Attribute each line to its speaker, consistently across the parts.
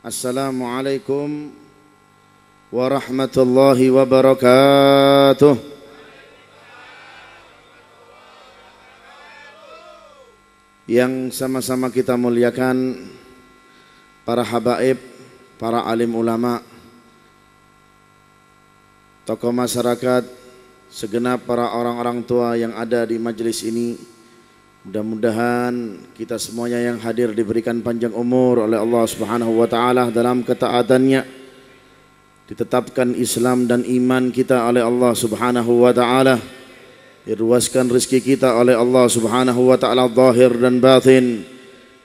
Speaker 1: Assalamualaikum warahmatullahi wabarakatuh. Yang sama-sama kita muliakan para habaib, para alim ulama, tokoh masyarakat, segenap para orang-orang tua yang ada di majelis ini. Mudah-mudahan kita semuanya yang hadir diberikan panjang umur oleh Allah Subhanahu wa taala dalam ketaatannya. Ditetapkan Islam dan iman kita oleh Allah Subhanahu wa taala. Diluaskan rezeki kita oleh Allah Subhanahu wa taala zahir dan batin,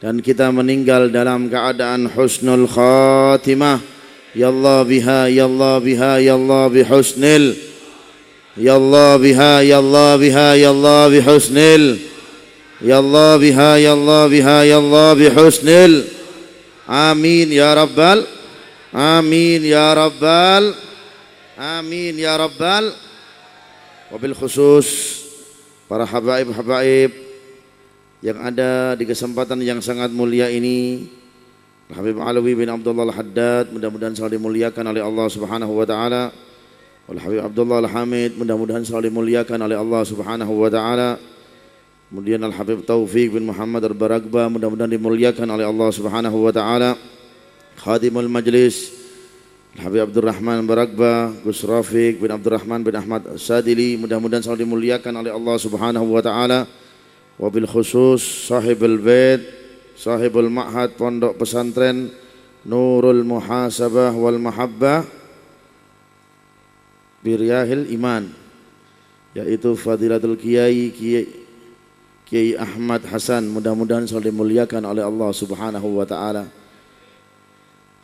Speaker 1: dan kita meninggal dalam keadaan husnul khatimah. Ya Allah biha, ya Allah biha, ya Allah bihusnil. Ya Allah biha, ya Allah biha, ya Allah bihusnil. Ya Allah biha, ya Allah biha, ya Allah bihusnil. Amin ya rabbal, amin ya rabbal, amin ya rabbal. Wabil khusus para habaib-habaib yang ada di kesempatan yang sangat mulia ini, Habib Alawi bin Abdullah Al-Haddad, mudah-mudahan selalu dimuliakan oleh Allah Subhanahu wa taala. Wal Habib Abdullah Al-Hamid, mudah-mudahan selalu dimuliakan oleh Allah Subhanahu wa taala. Kemudian Al-Habib Taufik bin Muhammad Al-Baragba, mudah-mudahan dimuliakan oleh Allah Subhanahu wa taala. Khadimul Majlis Al-Habib Abdurrahman Baragba, Gus Rafiq bin Abdurrahman bin Ahmad Sadili, mudah-mudahan selalu dimuliakan oleh Allah Subhanahu wa taala. Wabil khusus sahibul bait, sahibul ma'had pondok pesantren Nurul Muhasabah wal Mahabbah Biryahil Iman, yaitu Fadilatul Kiai Ahmad Hasan, mudah-mudahan selalu dimuliakan oleh Allah Subhanahu wa taala.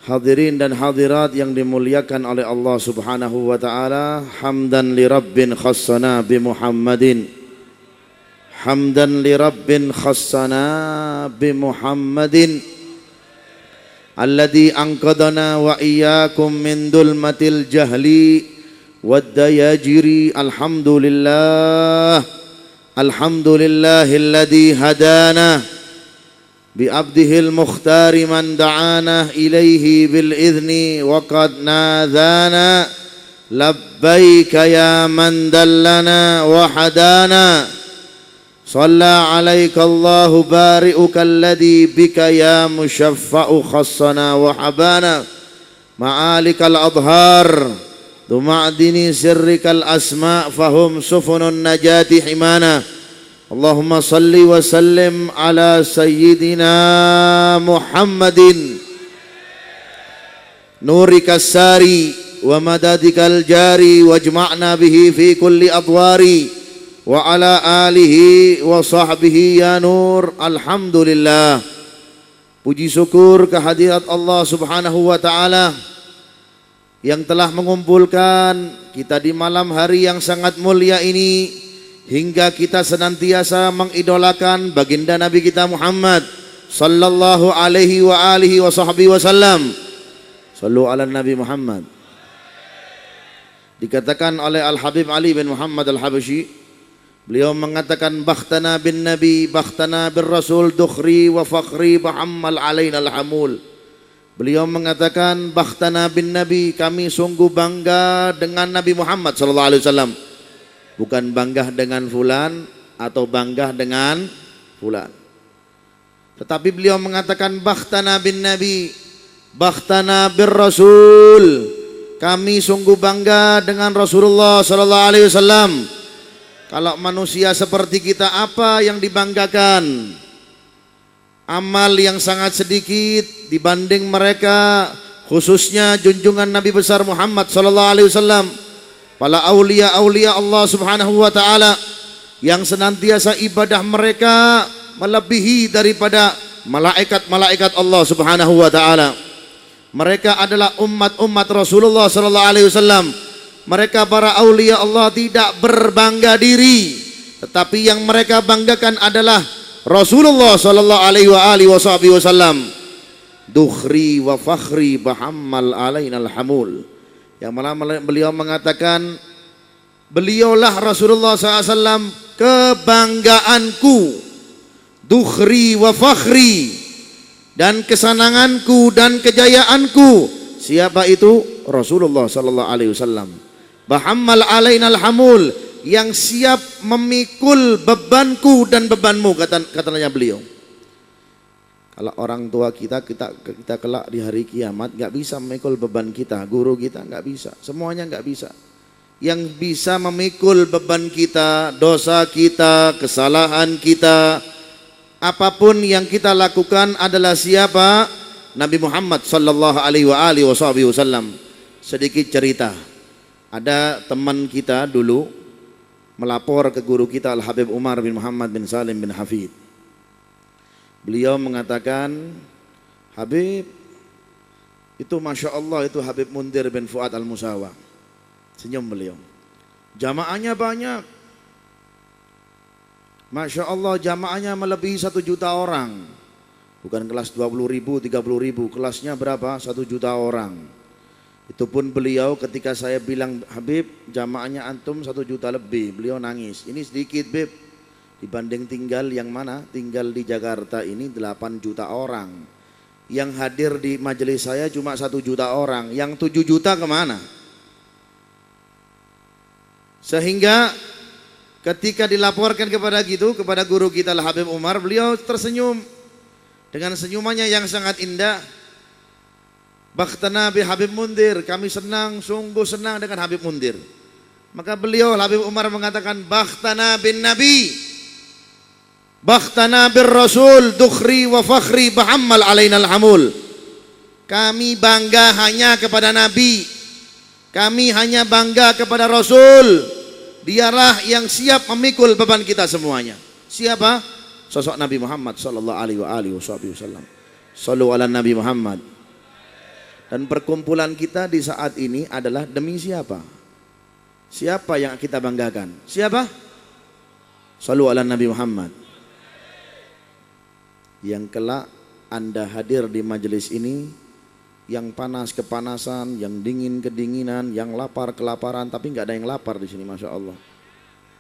Speaker 1: Hadirin dan hadirat yang dimuliakan oleh Allah Subhanahu wa taala, hamdan li rabbin khassana bi Muhammadin. Hamdan li rabbin khassana bi Muhammadin alladzi anqadana wa iyyakum min dulmatil jahli wad dayajiri. Alhamdulillah. Alhamdulillahilladzi hadana bi'abdihil mukhtari man da'ana ilaihi bil idzni wa qad nadhana labbaika ya man dallana wa hadana. Shalla alaika Allahu bari'uka alladzi bika ya musyaffa'u khassana wa habana ma'alikal adhar duma'dini sirrikal asma' fahum sufunun najati himana. Allahumma salli wa sallim ala sayyidina Muhammadin nurikas sari wa madadikal jari wajma'na bihi fi kulli adwari wa ala alihi wa sahbihi ya nur. Alhamdulillah, puji syukur kehadirat Allah Subhanahu wa taala yang telah mengumpulkan kita di malam hari yang sangat mulia ini, hingga kita senantiasa mengidolakan baginda Nabi kita Muhammad sallallahu alaihi wa alihi wa sahbihi wasallam. Sallu ala Nabi Muhammad. Dikatakan oleh Al-Habib Ali bin Muhammad Al-Habashi, beliau mengatakan bakhtana bin Nabi, bakhtana bin Rasul, dukhri wa fakhri bahammal alaina al-hamul. Beliau mengatakan bakhtana bin Nabi, kami sungguh bangga dengan Nabi Muhammad sallallahu alaihi wasallam. Bukan bangga dengan fulan atau bangga dengan fulan. Tetapi beliau mengatakan bakhtana bin Nabi, bakhtana bir Rasul. Kami sungguh bangga dengan Rasulullah sallallahu alaihi wasallam. Kalau manusia seperti kita, apa yang dibanggakan? Amal yang sangat sedikit dibanding mereka, khususnya junjungan Nabi besar Muhammad sallallahu alaihi wasallam. Para aulia-aulia Allah Subhanahu wa taala yang senantiasa ibadah mereka melebihi daripada malaikat-malaikat Allah Subhanahu wa taala. Mereka adalah umat-umat Rasulullah sallallahu alaihi wasallam. Mereka para aulia Allah tidak berbangga diri, tetapi yang mereka banggakan adalah Rasulullah sallallahu alaihi wa alihi wasallam. Dukhri wa fakhri bahammal alainal hamul. Yang malah beliau mengatakan, beliaulah Rasulullah SAW kebanggaanku. Dukhri wa fakhri, dan kesenanganku dan kejayaanku. Siapa itu? Rasulullah sallallahu alaihi wasallam. Bahammal alainal hamul, yang siap memikul bebanku dan bebanmu, katanya beliau. Kalau orang tua kita kelak di hari kiamat nggak bisa memikul beban kita, guru kita nggak bisa, semuanya nggak bisa. Yang bisa memikul beban kita, dosa kita, kesalahan kita, apapun yang kita lakukan adalah siapa? Nabi Muhammad sallallahu alaihi wasallam. Sedikit cerita, ada teman kita dulu melapor ke guru kita Al Habib Umar bin Muhammad bin Salim bin Hafid. Beliau mengatakan, Habib, itu Masya Allah itu Habib Mundir bin Fuad Al-Musawa. Senyum beliau. Jamaahnya banyak. Masya Allah jamaahnya melebihi 1 juta orang. Bukan kelas 20.000, 30.000. Kelasnya berapa? 1 juta orang. Itu pun beliau ketika saya bilang, Habib jamaahnya antum 1 juta lebih. Beliau nangis. Ini sedikit Bib. Dibanding tinggal yang mana? Tinggal di Jakarta ini 8 juta orang. Yang hadir di majelis saya cuma 1 juta orang. Yang 7 juta kemana? Sehingga ketika dilaporkan kepada guru kita Al Habib Umar, beliau tersenyum dengan senyumannya yang sangat indah. Bakhtana bi Habib Mundir, kami senang, sungguh senang dengan Habib Mundir. Maka beliau Al Habib Umar mengatakan, Bakhtana bin Nabi, Bakhtana bir Rasul, dukhri wa fakhri bahammal alainal hamul. Kami bangga hanya kepada Nabi, kami hanya bangga kepada Rasul. Dialah yang siap memikul beban kita semuanya. Siapa? Sosok Nabi Muhammad sallallahu alaihi wasallam. Sallu ala Nabi Muhammad. Dan perkumpulan kita di saat ini adalah demi siapa? Siapa yang kita banggakan? Siapa? Sallu ala Nabi Muhammad. Yang kelak Anda hadir di majelis ini, yang panas kepanasan, yang dingin kedinginan, yang lapar kelaparan, tapi nggak ada yang lapar di sini, masya Allah.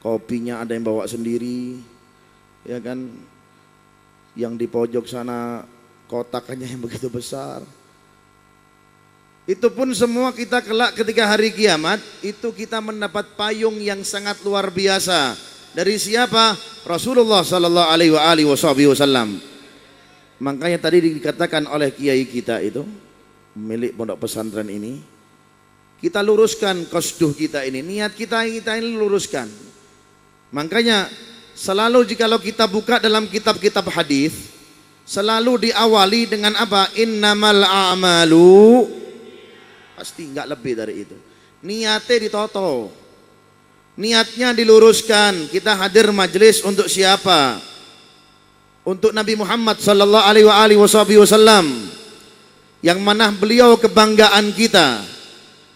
Speaker 1: Kopinya ada yang bawa sendiri, ya kan? Yang di pojok sana kotakannya yang begitu besar. Itu pun semua kita kelak ketika hari kiamat itu kita mendapat payung yang sangat luar biasa. Dari siapa? Rasulullah sallallahu alaihi wasallam. Makanya tadi dikatakan oleh kiai kita itu, milik pondok pesantren ini, kita luruskan qasduh kita ini, niat kita ini luruskan. Makanya selalu jikalau kita buka dalam kitab-kitab hadis, selalu diawali dengan apa? Innamal a'malu, pasti enggak lebih dari itu. Niatnya ditoto, niatnya diluruskan. Kita hadir majelis untuk siapa? Untuk Nabi Muhammad sallallahu alaihi wasallam, yang mana beliau kebanggaan kita,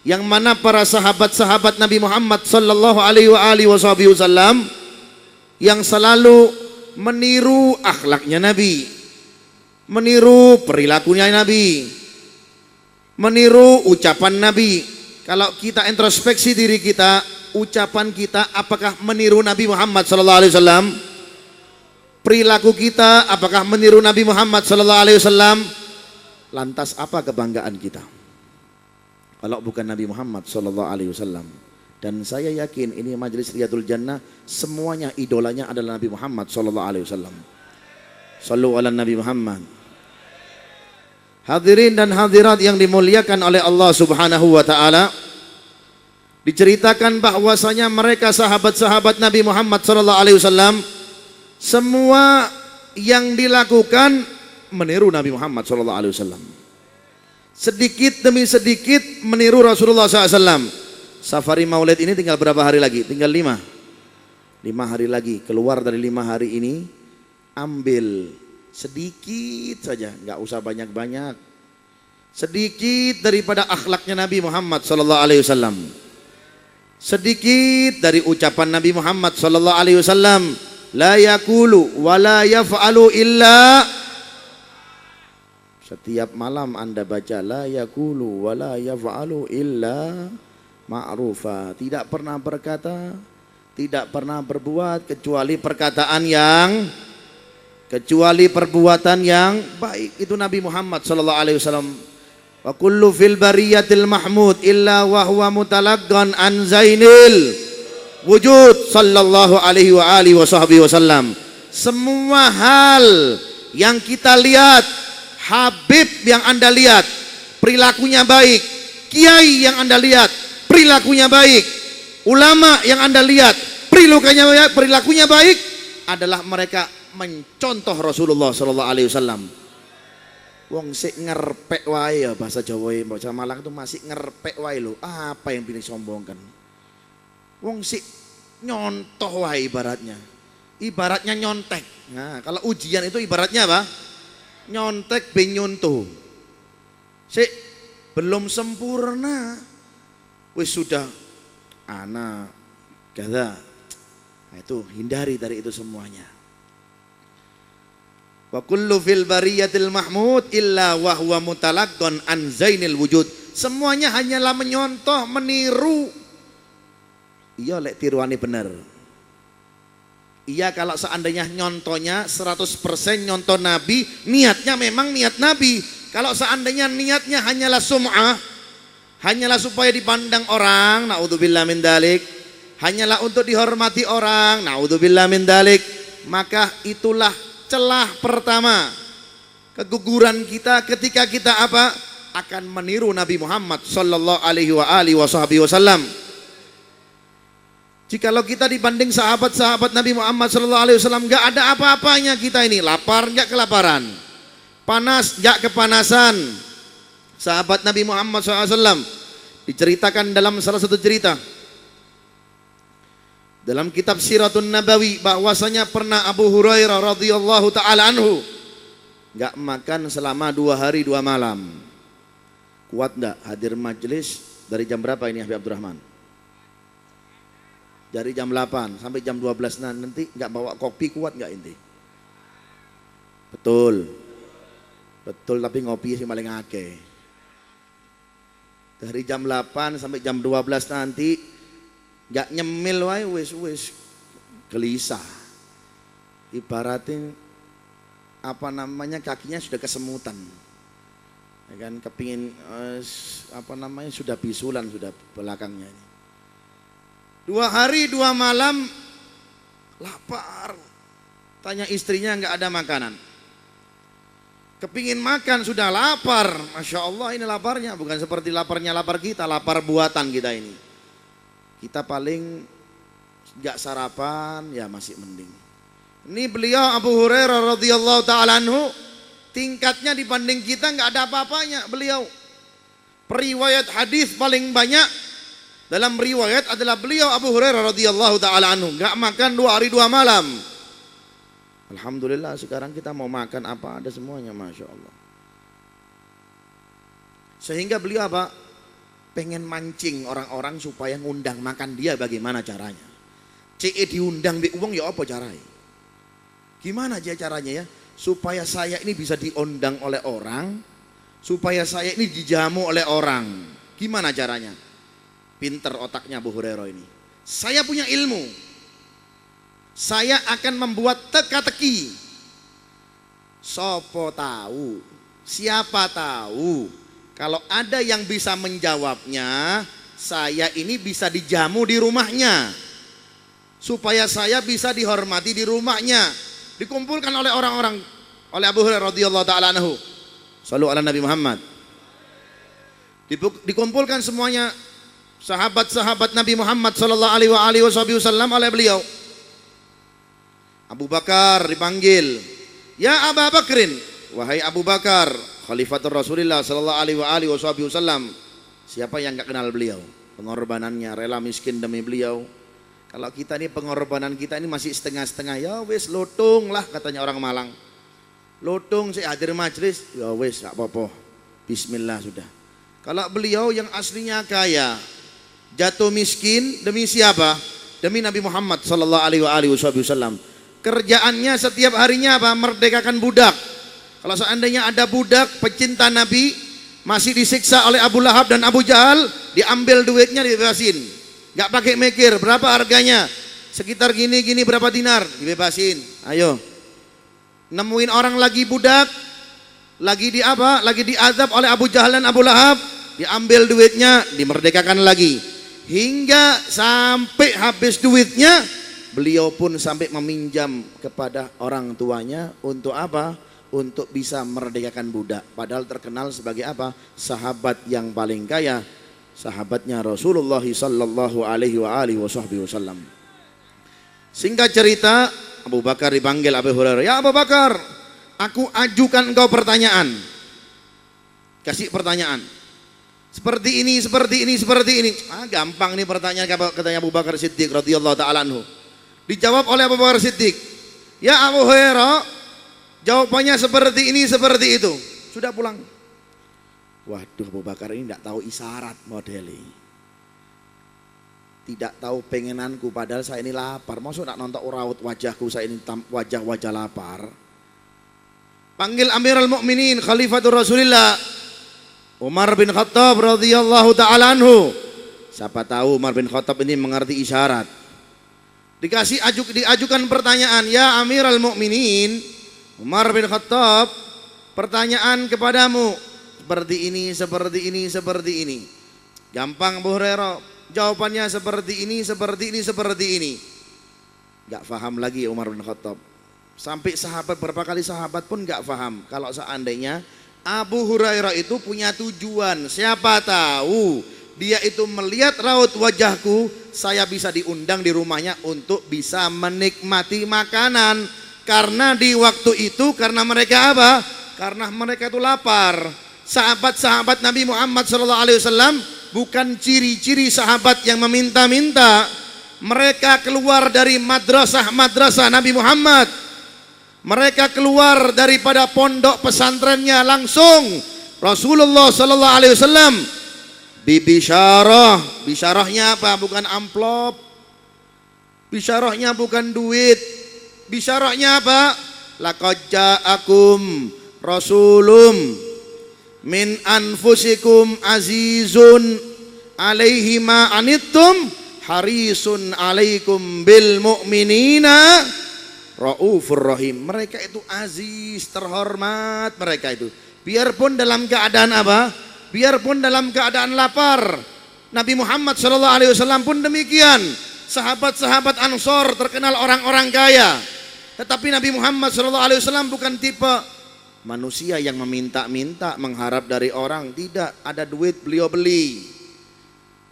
Speaker 1: yang mana para sahabat-sahabat Nabi Muhammad sallallahu alaihi wasallam yang selalu meniru akhlaknya Nabi, meniru perilakunya Nabi, meniru ucapan Nabi. Kalau kita introspeksi diri kita, ucapan kita apakah meniru Nabi Muhammad sallallahu alaihi wasallam? Perilaku kita apakah meniru Nabi Muhammad sallallahu alaihi wasallam? Lantas apa kebanggaan kita kalau bukan Nabi Muhammad sallallahu alaihi wasallam? Dan saya yakin ini majelis Riyadul Jannah semuanya idolanya adalah Nabi Muhammad sallallahu alaihi wasallam. Sallu ala Nabi Muhammad. Hadirin dan hadirat yang dimuliakan oleh Allah Subhanahu wa taala, diceritakan bahwasanya mereka sahabat-sahabat Nabi Muhammad sallallahu alaihi wasallam semua yang dilakukan meniru Nabi Muhammad sallallahu alaihi wasallam. Sedikit demi sedikit meniru Rasulullah SAW. Safari Maulid ini tinggal berapa hari lagi? Tinggal 5 hari lagi. Keluar dari 5 hari ini, ambil sedikit saja, nggak usah banyak-banyak. Sedikit daripada akhlaknya Nabi Muhammad sallallahu alaihi wasallam. Sedikit dari ucapan Nabi Muhammad sallallahu alaihi wasallam. La yakulu wa la yaf'alu illa. Setiap malam Anda baca la yakulu wa la yaf'alu illa ma'rufa. Tidak pernah berkata, tidak pernah berbuat kecuali perkataan yang kecuali perbuatan yang baik. Itu Nabi Muhammad sallallahu alaihi wasallam. Wa kullu fil bariyatil mahmud illa wa huwa mutalaggan an zainil wujud sallallahu alaihi wa alihi wasallam. Semua hal yang kita lihat, Habib yang Anda lihat perilakunya baik, kiai yang Anda lihat perilakunya baik, ulama yang Anda lihat perilakunya baik adalah mereka mencontoh Rasulullah sallallahu alaihi wasallam. Wong sik ngerpek wae ya, bahasa Jawa bahasa Malang itu masih ngerpek wae lho. Apa yang pilih sombongkan? Wong sik nyontoh wae ibaratnya. Ibaratnya nyontek. Nah, kalau ujian itu ibaratnya apa? Nyontek ben nyontoh. Sik belum sempurna. Wis sudah ana kada. Nah, itu hindari dari itu semuanya. Wa kullu fil bariyatil mahmud illa wa huwa mutalaggon an zainil wujud. Semuanya hanyalah menyontoh, meniru. Iya lek tiruane bener. Iya kalau seandainya nyontohnya 100% nyontoh Nabi, niatnya memang niat Nabi. Kalau seandainya niatnya hanyalah sum'ah, hanyalah supaya dipandang orang, naudzubillah min dalik, hanyalah untuk dihormati orang, naudzubillah min dalik, maka itulah celah pertama keguguran kita ketika kita apa? Akan meniru Nabi Muhammad sallallahu alaihi wa alihi wasallam. Jikalau kita dibanding sahabat-sahabat Nabi Muhammad sallallahu alaihi wasallam enggak ada apa-apanya kita ini, lapar enggak kelaparan, panas enggak kepanasan. Sahabat Nabi Muhammad SAW diceritakan dalam salah satu cerita dalam kitab Siratun Nabawi bahwasanya pernah Abu Hurairah radhiyallahu taala anhu enggak makan selama 2 hari 2 malam. Kuat enggak hadir majelis dari jam berapa ini Habib Abdurrahman? Dari jam 8 sampai jam 12 nanti enggak bawa kopi, kuat enggak inti? Betul. Betul, tapi ngopi sih paling akeh. Dari jam 8 sampai jam 12 nanti enggak nyemil wae wis gelisah. Ibaratin apa namanya kakinya sudah kesemutan. Ya kan kepingin apa namanya sudah bisulan sudah belakangnya ini. 2 hari 2 malam lapar. Tanya istrinya enggak ada makanan. Kepingin makan sudah lapar. Masya Allah ini laparnya bukan seperti laparnya lapar kita, lapar buatan kita ini. Kita paling enggak sarapan ya masih mending. Ini beliau Abu Hurairah radhiyallahu taala anhu tingkatnya dibanding kita enggak ada apa-apanya. Beliau periwayat hadis paling banyak dalam riwayat adalah beliau Abu Hurairah radhiyallahu taala anhu enggak makan 2 hari 2 malam. Alhamdulillah sekarang kita mau makan apa ada semuanya, Masya Allah. Sehingga beliau apa? Pengen mancing orang-orang supaya ngundang makan dia. Bagaimana caranya? CE diundang di uang ya apa caranya? Gimana aja caranya ya? Supaya saya ini bisa diundang oleh orang, supaya saya ini dijamu oleh orang. Gimana caranya? Pinter otaknya Abu Hurairah ini. Saya punya ilmu. Saya akan membuat teka-teki. Sopo tahu, siapa tahu, kalau ada yang bisa menjawabnya, saya ini bisa dijamu di rumahnya, supaya saya bisa dihormati di rumahnya. Dikumpulkan oleh orang-orang, oleh Abu Hurairah radhiyallahu taala anhu. Shallu ala Nabi Muhammad. Dikumpulkan semuanya sahabat-sahabat Nabi Muhammad sallallahu alaihi wasallam oleh beliau. Abu Bakar dipanggil, ya Abu Bakrin, wahai Abu Bakar, Khalifatul Rasulullah sallallahu alaihi wasallam. Siapa yang enggak kenal beliau? Pengorbanannya, rela miskin demi beliau. Kalau kita ini pengorbanan kita ini masih setengah-setengah, ya wis lotung lah katanya orang Malang. Lotung sih hadir majelis, ya wis enggak apa-apa. Bismillah sudah. Kalau beliau yang aslinya kaya, jatuh miskin demi siapa? Demi Nabi Muhammad sallallahu alaihi wasallam. Kerjaannya setiap harinya apa? Merdekakan budak. Kalau seandainya ada budak pecinta Nabi masih disiksa oleh Abu Lahab dan Abu Jahal, diambil duitnya dibebasin. Gak pakai mikir berapa harganya, sekitar gini-gini berapa dinar, dibebasin. Ayo nemuin orang lagi budak, lagi di apa? Lagi diazab oleh Abu Jahal dan Abu Lahab, diambil duitnya, dimerdekakan lagi. Hingga sampai habis duitnya, beliau pun sampai meminjam kepada orang tuanya untuk apa? Untuk bisa merdekakan budak. Padahal terkenal sebagai apa? Sahabat yang paling kaya, sahabatnya Rasulullah sallallahu alaihi wasallam. Singkat cerita, Abu Bakar dipanggil Abu Hurairah. Ya Abu Bakar, aku ajukan engkau pertanyaan. Kasih pertanyaan. Seperti ini, seperti ini, seperti ini. Gampang nih pertanyaan, katanya Abu Bakar Siddiq radhiyallahu taala anhu. Dijawab oleh Abu Bakar Siddiq. Ya Abu Hurairah, jawabannya seperti ini, seperti itu. Sudah pulang. Waduh, Abu Bakar ini tidak tahu isyarat modelnya. Tidak tahu pengenanku, padahal saya ini lapar. Maksud nak nonton raut wajahku, saya ini wajah-wajah lapar. Panggil Amirul Mukminin Khalifatul Rasulillah Umar bin Khattab radhiyallahu taala anhu. Siapa tahu Umar bin Khattab ini mengerti isyarat. Diajukan pertanyaan, ya Amirul Mukminin Umar bin Khattab, pertanyaan kepadamu seperti ini, seperti ini, seperti ini. Gampang Abu Hurairah, jawabannya seperti ini, seperti ini, seperti ini. Gak faham lagi Umar bin Khattab. Sampai sahabat, berapa kali sahabat pun gak faham. Kalau seandainya Abu Hurairah itu punya tujuan, siapa tahu dia itu melihat raut wajahku, saya bisa diundang di rumahnya untuk bisa menikmati makanan. Karena di waktu itu, karena mereka apa? Karena mereka itu lapar. Sahabat-sahabat Nabi Muhammad SAW bukan ciri-ciri sahabat yang meminta-minta. Mereka keluar dari madrasah-madrasah Nabi Muhammad. Mereka keluar daripada pondok pesantrennya langsung. Rasulullah sallallahu alaihi wasallam bibisyarah. Bisyarahnya apa? Bukan amplop. Bisyarahnya bukan duit. Bisyarahnya apa? Laqad ja'akum rasulum min anfusikum azizun alaihi ma anittum harisun alaikum bil mu'minina Raufur Rahim. Mereka itu aziz, terhormat mereka itu. Biarpun dalam keadaan apa? Biarpun dalam keadaan lapar. Nabi Muhammad SAW pun demikian. Sahabat-sahabat Ansor terkenal orang-orang kaya. Tetapi Nabi Muhammad SAW bukan tipe manusia yang meminta-minta, mengharap dari orang. Tidak, ada duit beliau beli.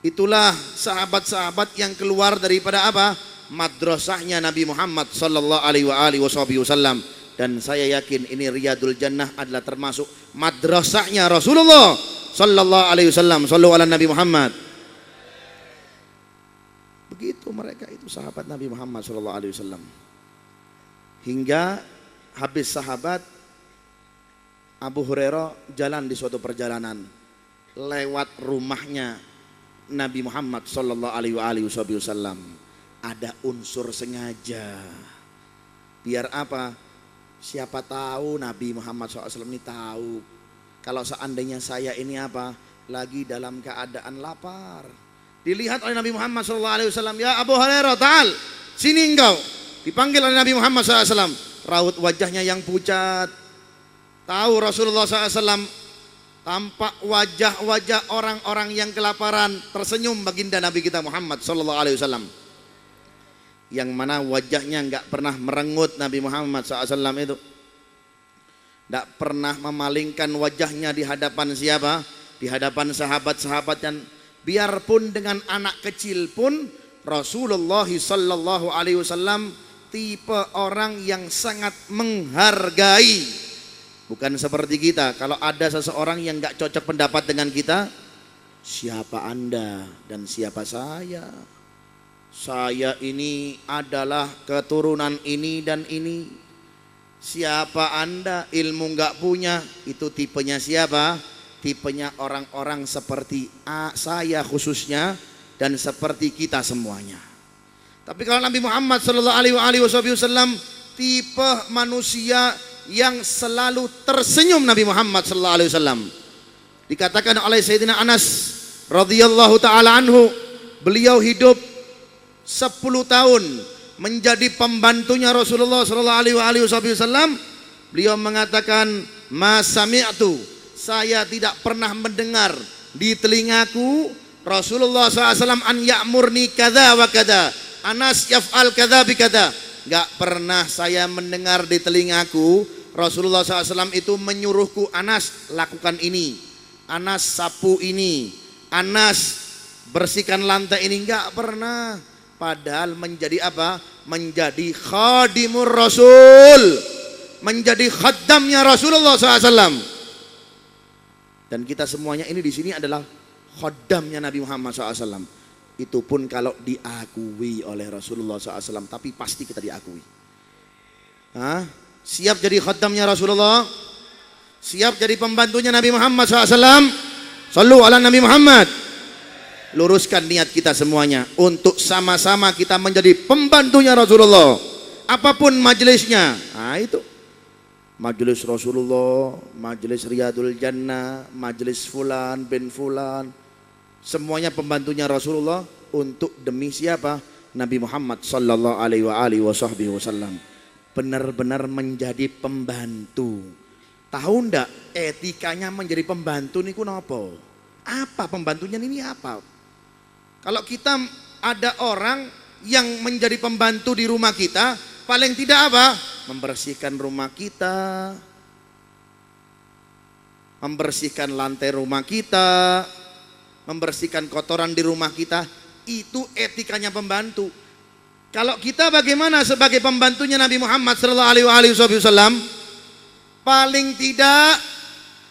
Speaker 1: Itulah sahabat-sahabat yang keluar daripada apa? Madrasahnya Nabi Muhammad sallallahu alaihi wasallam. Dan saya yakin ini Riyadul Jannah adalah termasuk madrasahnya Rasulullah sallallahu alaihi wasallam. Sallu ala Nabi Muhammad. Begitu mereka itu sahabat Nabi Muhammad sallallahu alaihi wasallam. Hingga habis sahabat, Abu Hurairah jalan di suatu perjalanan lewat rumahnya Nabi Muhammad sallallahu alaihi wasallam. Ada unsur sengaja. Biar apa? Siapa tahu Nabi Muhammad SAW ini tahu kalau seandainya saya ini apa? Lagi dalam keadaan lapar. Dilihat oleh Nabi Muhammad SAW. Ya Abu Hurairah, ta'al, sini engkau. Dipanggil oleh Nabi Muhammad SAW. Raut wajahnya yang pucat. Tahu Rasulullah SAW, tampak wajah-wajah orang-orang yang kelaparan. Tersenyum baginda Nabi kita Muhammad SAW. Yang mana wajahnya enggak pernah merengut. Nabi Muhammad SAW itu enggak pernah memalingkan wajahnya di hadapan siapa? Di hadapan sahabat-sahabat. Dan biarpun dengan anak kecil pun Rasulullah SAW tipe orang yang sangat menghargai. Bukan seperti kita, kalau ada seseorang yang enggak cocok pendapat dengan kita, siapa Anda dan siapa saya? Saya ini adalah keturunan ini dan ini. Siapa Anda? Ilmu enggak punya. Itu tipenya siapa? Tipenya orang-orang seperti saya khususnya dan seperti kita semuanya. Tapi kalau Nabi Muhammad sallallahu alaihi wasallam tipe manusia yang selalu tersenyum. Nabi Muhammad sallallahu alaihi wasallam dikatakan oleh Sayyidina Anas radhiyallahu taala anhu, beliau hidup 10 tahun menjadi pembantunya Rasulullah sallallahu alaihi wasallam beliau mengatakan, "Ma sami'tu," saya tidak pernah mendengar di telingaku Rasulullah SAW an ya'murni kada wa kada, Anas yaf'al kada bi kada. Gak pernah saya mendengar di telingaku Rasulullah SAW itu menyuruhku, Anas lakukan ini, Anas sapu ini, Anas bersihkan lantai ini. Gak pernah. Padahal menjadi apa? Menjadi khadimur Rasul, menjadi khaddamnya Rasulullah SAW. Dan kita semuanya ini di sini adalah khaddamnya Nabi Muhammad SAW. Itu pun kalau diakui oleh Rasulullah SAW, tapi pasti kita diakui. Hah? Siap jadi khaddamnya Rasulullah? Siap jadi pembantunya Nabi Muhammad SAW? Sallu ala Nabi Muhammad. Luruskan niat kita semuanya untuk sama-sama kita menjadi pembantunya Rasulullah. Apapun majelisnya. Nah itu. Majelis Rasulullah, majelis Riyadul Jannah, majelis fulan bin fulan, semuanya pembantunya Rasulullah untuk demi siapa? Nabi Muhammad sallallahu alaihi wasallam. Benar-benar menjadi pembantu. Tahu ndak etikanya menjadi pembantu niku napa? Apa pembantunya ini apa? Kalau kita ada orang yang menjadi pembantu di rumah kita, paling tidak apa? Membersihkan rumah kita, membersihkan lantai rumah kita, membersihkan kotoran di rumah kita. Itu etikanya pembantu. Kalau kita bagaimana sebagai pembantunya Nabi Muhammad sallallahu alaihi wasallam? Paling tidak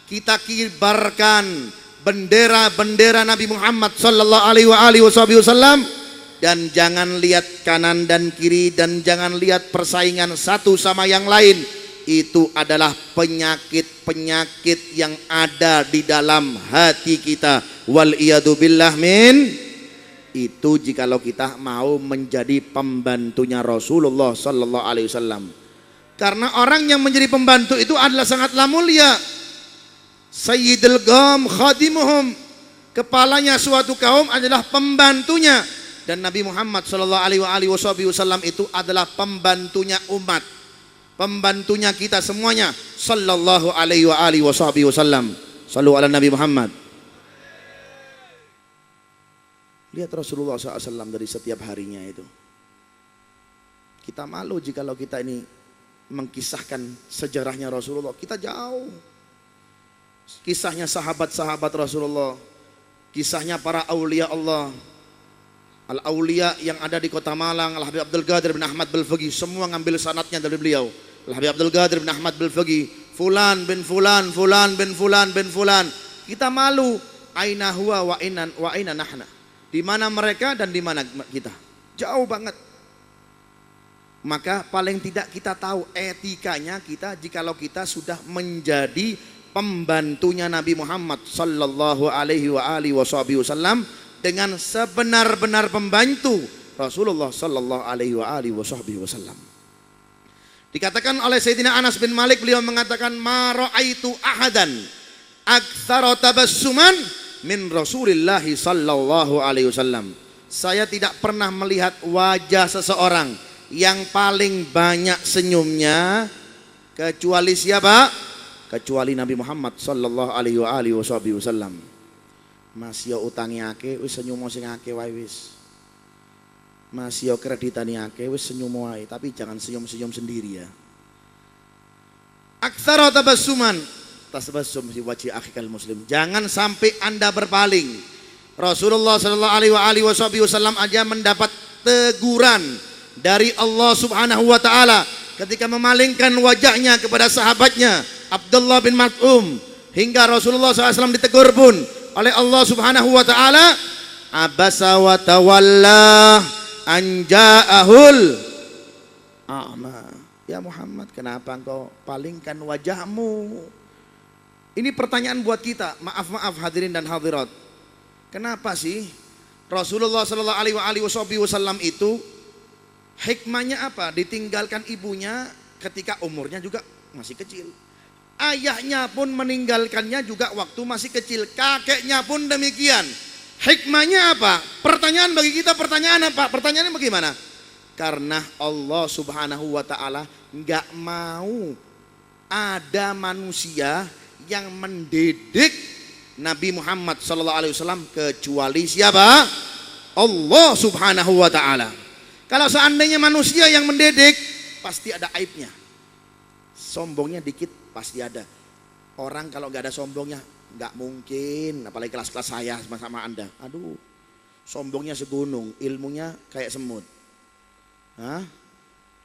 Speaker 1: kita kibarkan bendera-bendera Nabi Muhammad sallallahu alaihi wasallam. Dan jangan lihat kanan dan kiri, dan jangan lihat persaingan satu sama yang lain. Itu adalah penyakit-penyakit yang ada di dalam hati kita. Wal iyadu billah min. Itu jikalau kita mau menjadi pembantunya Rasulullah sallallahu alaihi wasallam. Karena orang yang menjadi pembantu itu adalah sangatlah mulia. Sayyidul qaum khadimuhum. Kepalanya suatu kaum adalah pembantunya. Dan Nabi Muhammad sallallahu alaihi wasallam itu adalah pembantunya umat, pembantunya kita semuanya sallallahu alaihi wasallam. Sallu ala Nabi Muhammad. Lihat Rasulullah SAW dari setiap harinya itu. Kita malu jikalau kita ini mengkisahkan sejarahnya Rasulullah. Kita jauh. Kisahnya sahabat-sahabat Rasulullah, kisahnya para aulia Allah. Al-Aulia yang ada di kota Malang, Al-Habib Abdul Qadir bin Ahmad Balfaqi, semua ngambil sanadnya dari beliau. Al-Habib Abdul Qadir bin Ahmad Balfaqi, fulan bin fulan, fulan bin fulan bin fulan. Kita malu, aina huwa wa aina nahna. Di mana mereka dan di mana kita? Jauh banget. Maka paling tidak kita tahu etikanya kita jikalau kita sudah menjadi pembantunya Nabi Muhammad sallallahu alaihi wasallam. Dengan sebenar-benar pembantu Rasulullah sallallahu alaihi wasallam. Dikatakan oleh Sayyidina Anas bin Malik, beliau mengatakan, ma ra'aitu ahadan aktsara tabassuman min Rasulillah sallallahu alaihi wasallam. Saya tidak pernah melihat wajah seseorang yang paling banyak senyumnya kecuali siapa? Kecuali Nabi Muhammad sallallahu alaihi wasallam. Masih utangi akeh wis senyum sing akeh wae wis. Masih kreditane akeh wis senyum wae, tapi jangan senyum-senyum sendiri ya. Aktsara tabassuman, tabassum fi wajhi akhikal muslim. Jangan sampai Anda berpaling. Rasulullah sallallahu alaihi wasallam aja mendapat teguran dari Allah Subhanahu wa taala ketika memalingkan wajahnya kepada sahabatnya Abdullah bin Mas'ud, hingga Rasulullah SAW ditegur pun oleh Allah Subhanahu wa taala, abasa wa tawalla an ja'ahul a'ma. Ya Muhammad, kenapa engkau palingkan wajahmu? Ini pertanyaan buat kita. Maaf hadirin dan hadirat. Kenapa sih Rasulullah sallallahu alaihi wasallam itu hikmahnya apa? Ditinggalkan ibunya ketika umurnya juga masih kecil. Ayahnya pun meninggalkannya juga waktu masih kecil. Kakeknya pun demikian. Hikmahnya apa? Pertanyaan bagi kita, pertanyaan apa? Pertanyaannya bagaimana? Karena Allah Subhanahu wa taala enggak mau ada manusia yang mendidik Nabi Muhammad SAW kecuali siapa? Allah Subhanahu wa Ta'ala. Kalau seandainya manusia yang mendidik, pasti ada aibnya. Sombongnya dikit pasti ada. Orang kalau nggak ada sombongnya nggak mungkin, apalagi kelas-kelas saya sama Anda. Aduh, sombongnya segunung, ilmunya kayak semut. Hah?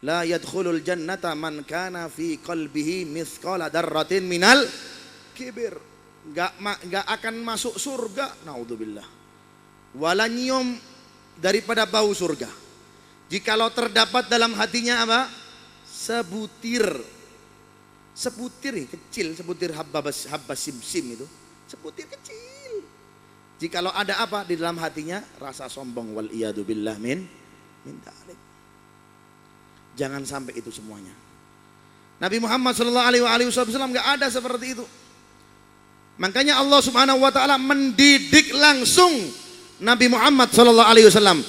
Speaker 1: La yadkhulul jannata man kana fi qalbihi mithqala darratin minal kibir. Enggak akan masuk surga, naudzubillah. Wala nyium daripada bau surga. Jikalau terdapat dalam hatinya apa? Sebutir kecil, sebutir habba simsim itu. Sebutir kecil. Jikalau ada apa di dalam hatinya? Rasa sombong, wal iyadu billah min dalik. Jangan sampai itu semuanya. Nabi Muhammad SAW nggak ada seperti itu. Makanya Allah Subhanahu Wa Taala mendidik langsung Nabi Muhammad SAW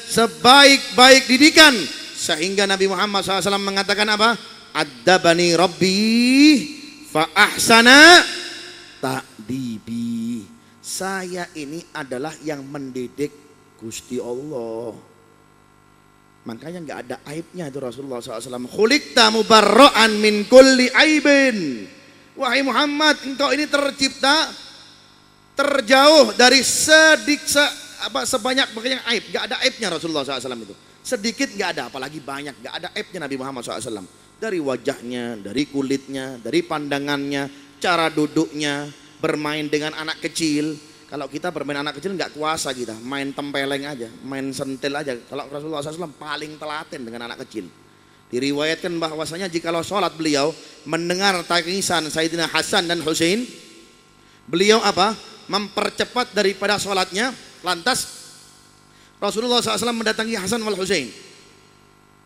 Speaker 1: sebaik-baik didikan, sehingga Nabi Muhammad SAW mengatakan apa? Adzabani Rabbi fa ahsana ta'dibi. Saya ini adalah yang mendidik Gusti Allah. Makanya nggak ada aibnya itu Rasulullah SAW. Khuliqta mubarra'an min kulli aibin. Wahai Muhammad, engkau ini tercipta terjauh dari sebanyak aib. Nggak ada aibnya Rasulullah SAW itu. Sedikit nggak ada, apalagi banyak. Nggak ada aibnya Nabi Muhammad SAW. Dari wajahnya, dari kulitnya, dari pandangannya, cara duduknya, bermain dengan anak kecil. Kalau kita bermain anak kecil nggak kuasa kita, main tempeleng aja, main sentil aja. Kalau Rasulullah SAW paling telaten dengan anak kecil. Diriwayatkan bahwasanya jikalau sholat beliau mendengar tangisan Sayyidina Hasan dan Husain, beliau apa? Mempercepat daripada sholatnya. Lantas Rasulullah SAW mendatangi Hasan wal Husain.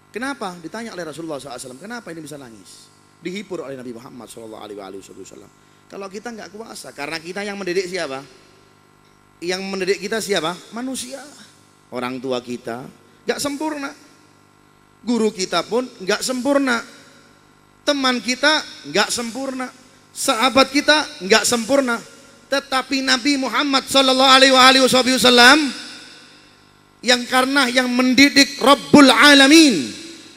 Speaker 1: Kenapa? Ditanya oleh Rasulullah SAW, kenapa ini bisa nangis? Dihibur oleh Nabi Muhammad SAW. Kalau kita nggak kuasa, karena kita yang mendidik siapa? Yang mendidik kita siapa? Manusia. Orang tua kita gak sempurna. Guru kita pun gak sempurna. Teman kita gak sempurna. Sahabat kita gak sempurna. Tetapi Nabi Muhammad SAW yang karena yang mendidik Rabbul Alamin,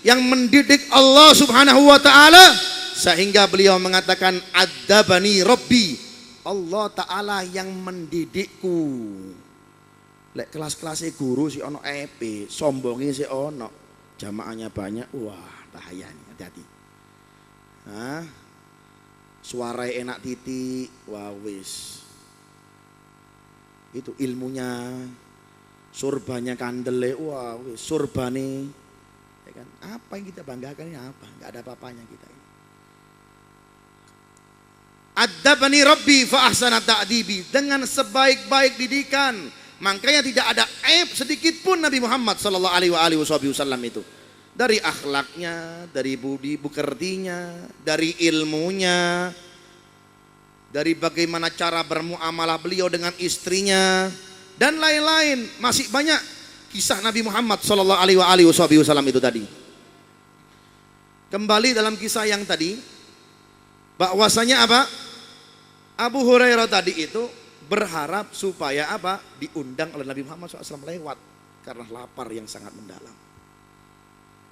Speaker 1: yang mendidik Allah Subhanahu wa Ta'ala, sehingga beliau mengatakan adzabani Rabbi. Allah Ta'ala yang mendidikku. Lek kelas-kelasnya guru si ono EP, sombongnya si ono, jamaahnya banyak, wah bahaya nih, hati-hati. Hah? Suara enak titik, wah wis. Itu ilmunya, surbanya kandele, wah wis, surbane. Ya kan? Apa yang kita banggakan ini apa? Gak ada apa-apanya kita ini. Adzabani Rabbi fa ahsana ta'dibi, dengan sebaik-baik didikan. Makanya tidak ada aib sedikit pun Nabi Muhammad SAW itu. Dari akhlaknya, dari budi pekertinya, dari ilmunya, dari bagaimana cara bermuamalah beliau dengan istrinya, dan lain-lain. Masih banyak kisah Nabi Muhammad SAW itu tadi. Kembali dalam kisah yang tadi, bahwasanya apa? Abu Hurairah tadi itu berharap supaya apa? Diundang oleh Nabi Muhammad SAW lewat, karena lapar yang sangat mendalam.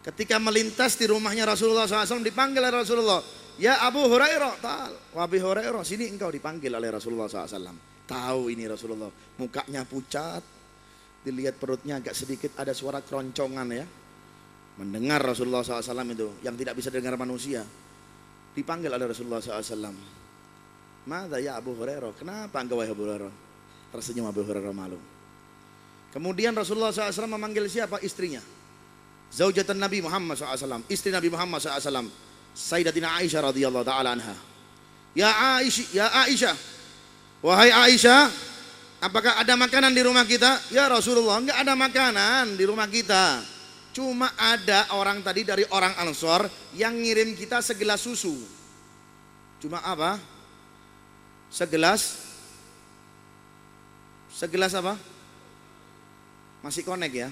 Speaker 1: Ketika melintas di rumahnya Rasulullah SAW, dipanggil oleh Rasulullah, ya Abu Hurairah, tal, Abu Hurairah, sini engkau, dipanggil oleh Rasulullah SAW. Tahu ini Rasulullah, mukanya pucat, dilihat perutnya agak sedikit ada suara keroncongan ya. Mendengar Rasulullah SAW itu, yang tidak bisa dengar manusia, dipanggil oleh Rasulullah SAW. Mada ya Abu Hurairah, kenapa engkau wahai Abu Hurairah? Tersenyum Abu Hurairah malu. Kemudian Rasulullah SAW memanggil siapa? Istrinya, zaujatan Nabi Muhammad SAW, istri Nabi Muhammad SAW, Sayyidatina Aisyah radhiyallahu ta'ala anha. Ya Aisyah, wahai Aisyah, apakah ada makanan di rumah kita? Ya Rasulullah, enggak ada makanan di rumah kita. Cuma ada orang tadi dari orang Ansor yang ngirim kita segelas susu. Cuma apa? Segelas apa? Masih connect ya?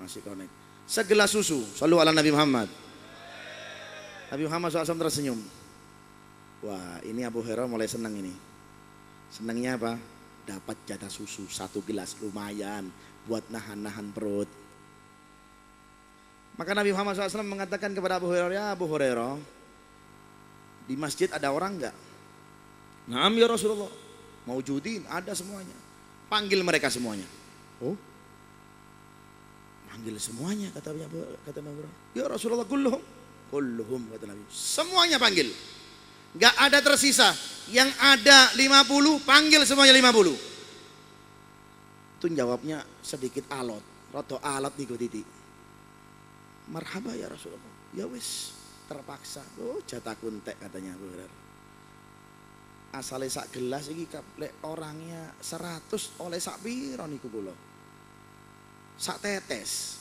Speaker 1: Masih connect. Segelas susu. Shallu ala Nabi Muhammad. Nabi Muhammad SAW tersenyum. Wah, ini Abu Hurairah mulai senang ini. Senangnya apa? Dapat jatah susu 1 gelas, lumayan buat nahan-nahan perut. Maka Nabi Muhammad SAW mengatakan kepada Abu Hurairah, ya Abu Hurairah, di masjid ada orang enggak? Naam ya Rasulullah. Maujudin, ada semuanya. Panggil mereka semuanya. Oh, panggil semuanya kata Nabi Hurairah. Ya Rasulullah, kulluhum kata Nabi. Semuanya panggil. Enggak ada tersisa. Yang ada 50, panggil semuanya 50. Itu jawabnya sedikit alot. Roto alot niku titik. Marhaba ya Rasulullah. Ya wis, terpaksa. Oh, jatah kuntek katanya Abu Hurairah. Asale sak gelas iki lek orangnya 100 oleh sak piro niku kula. Sak tetes.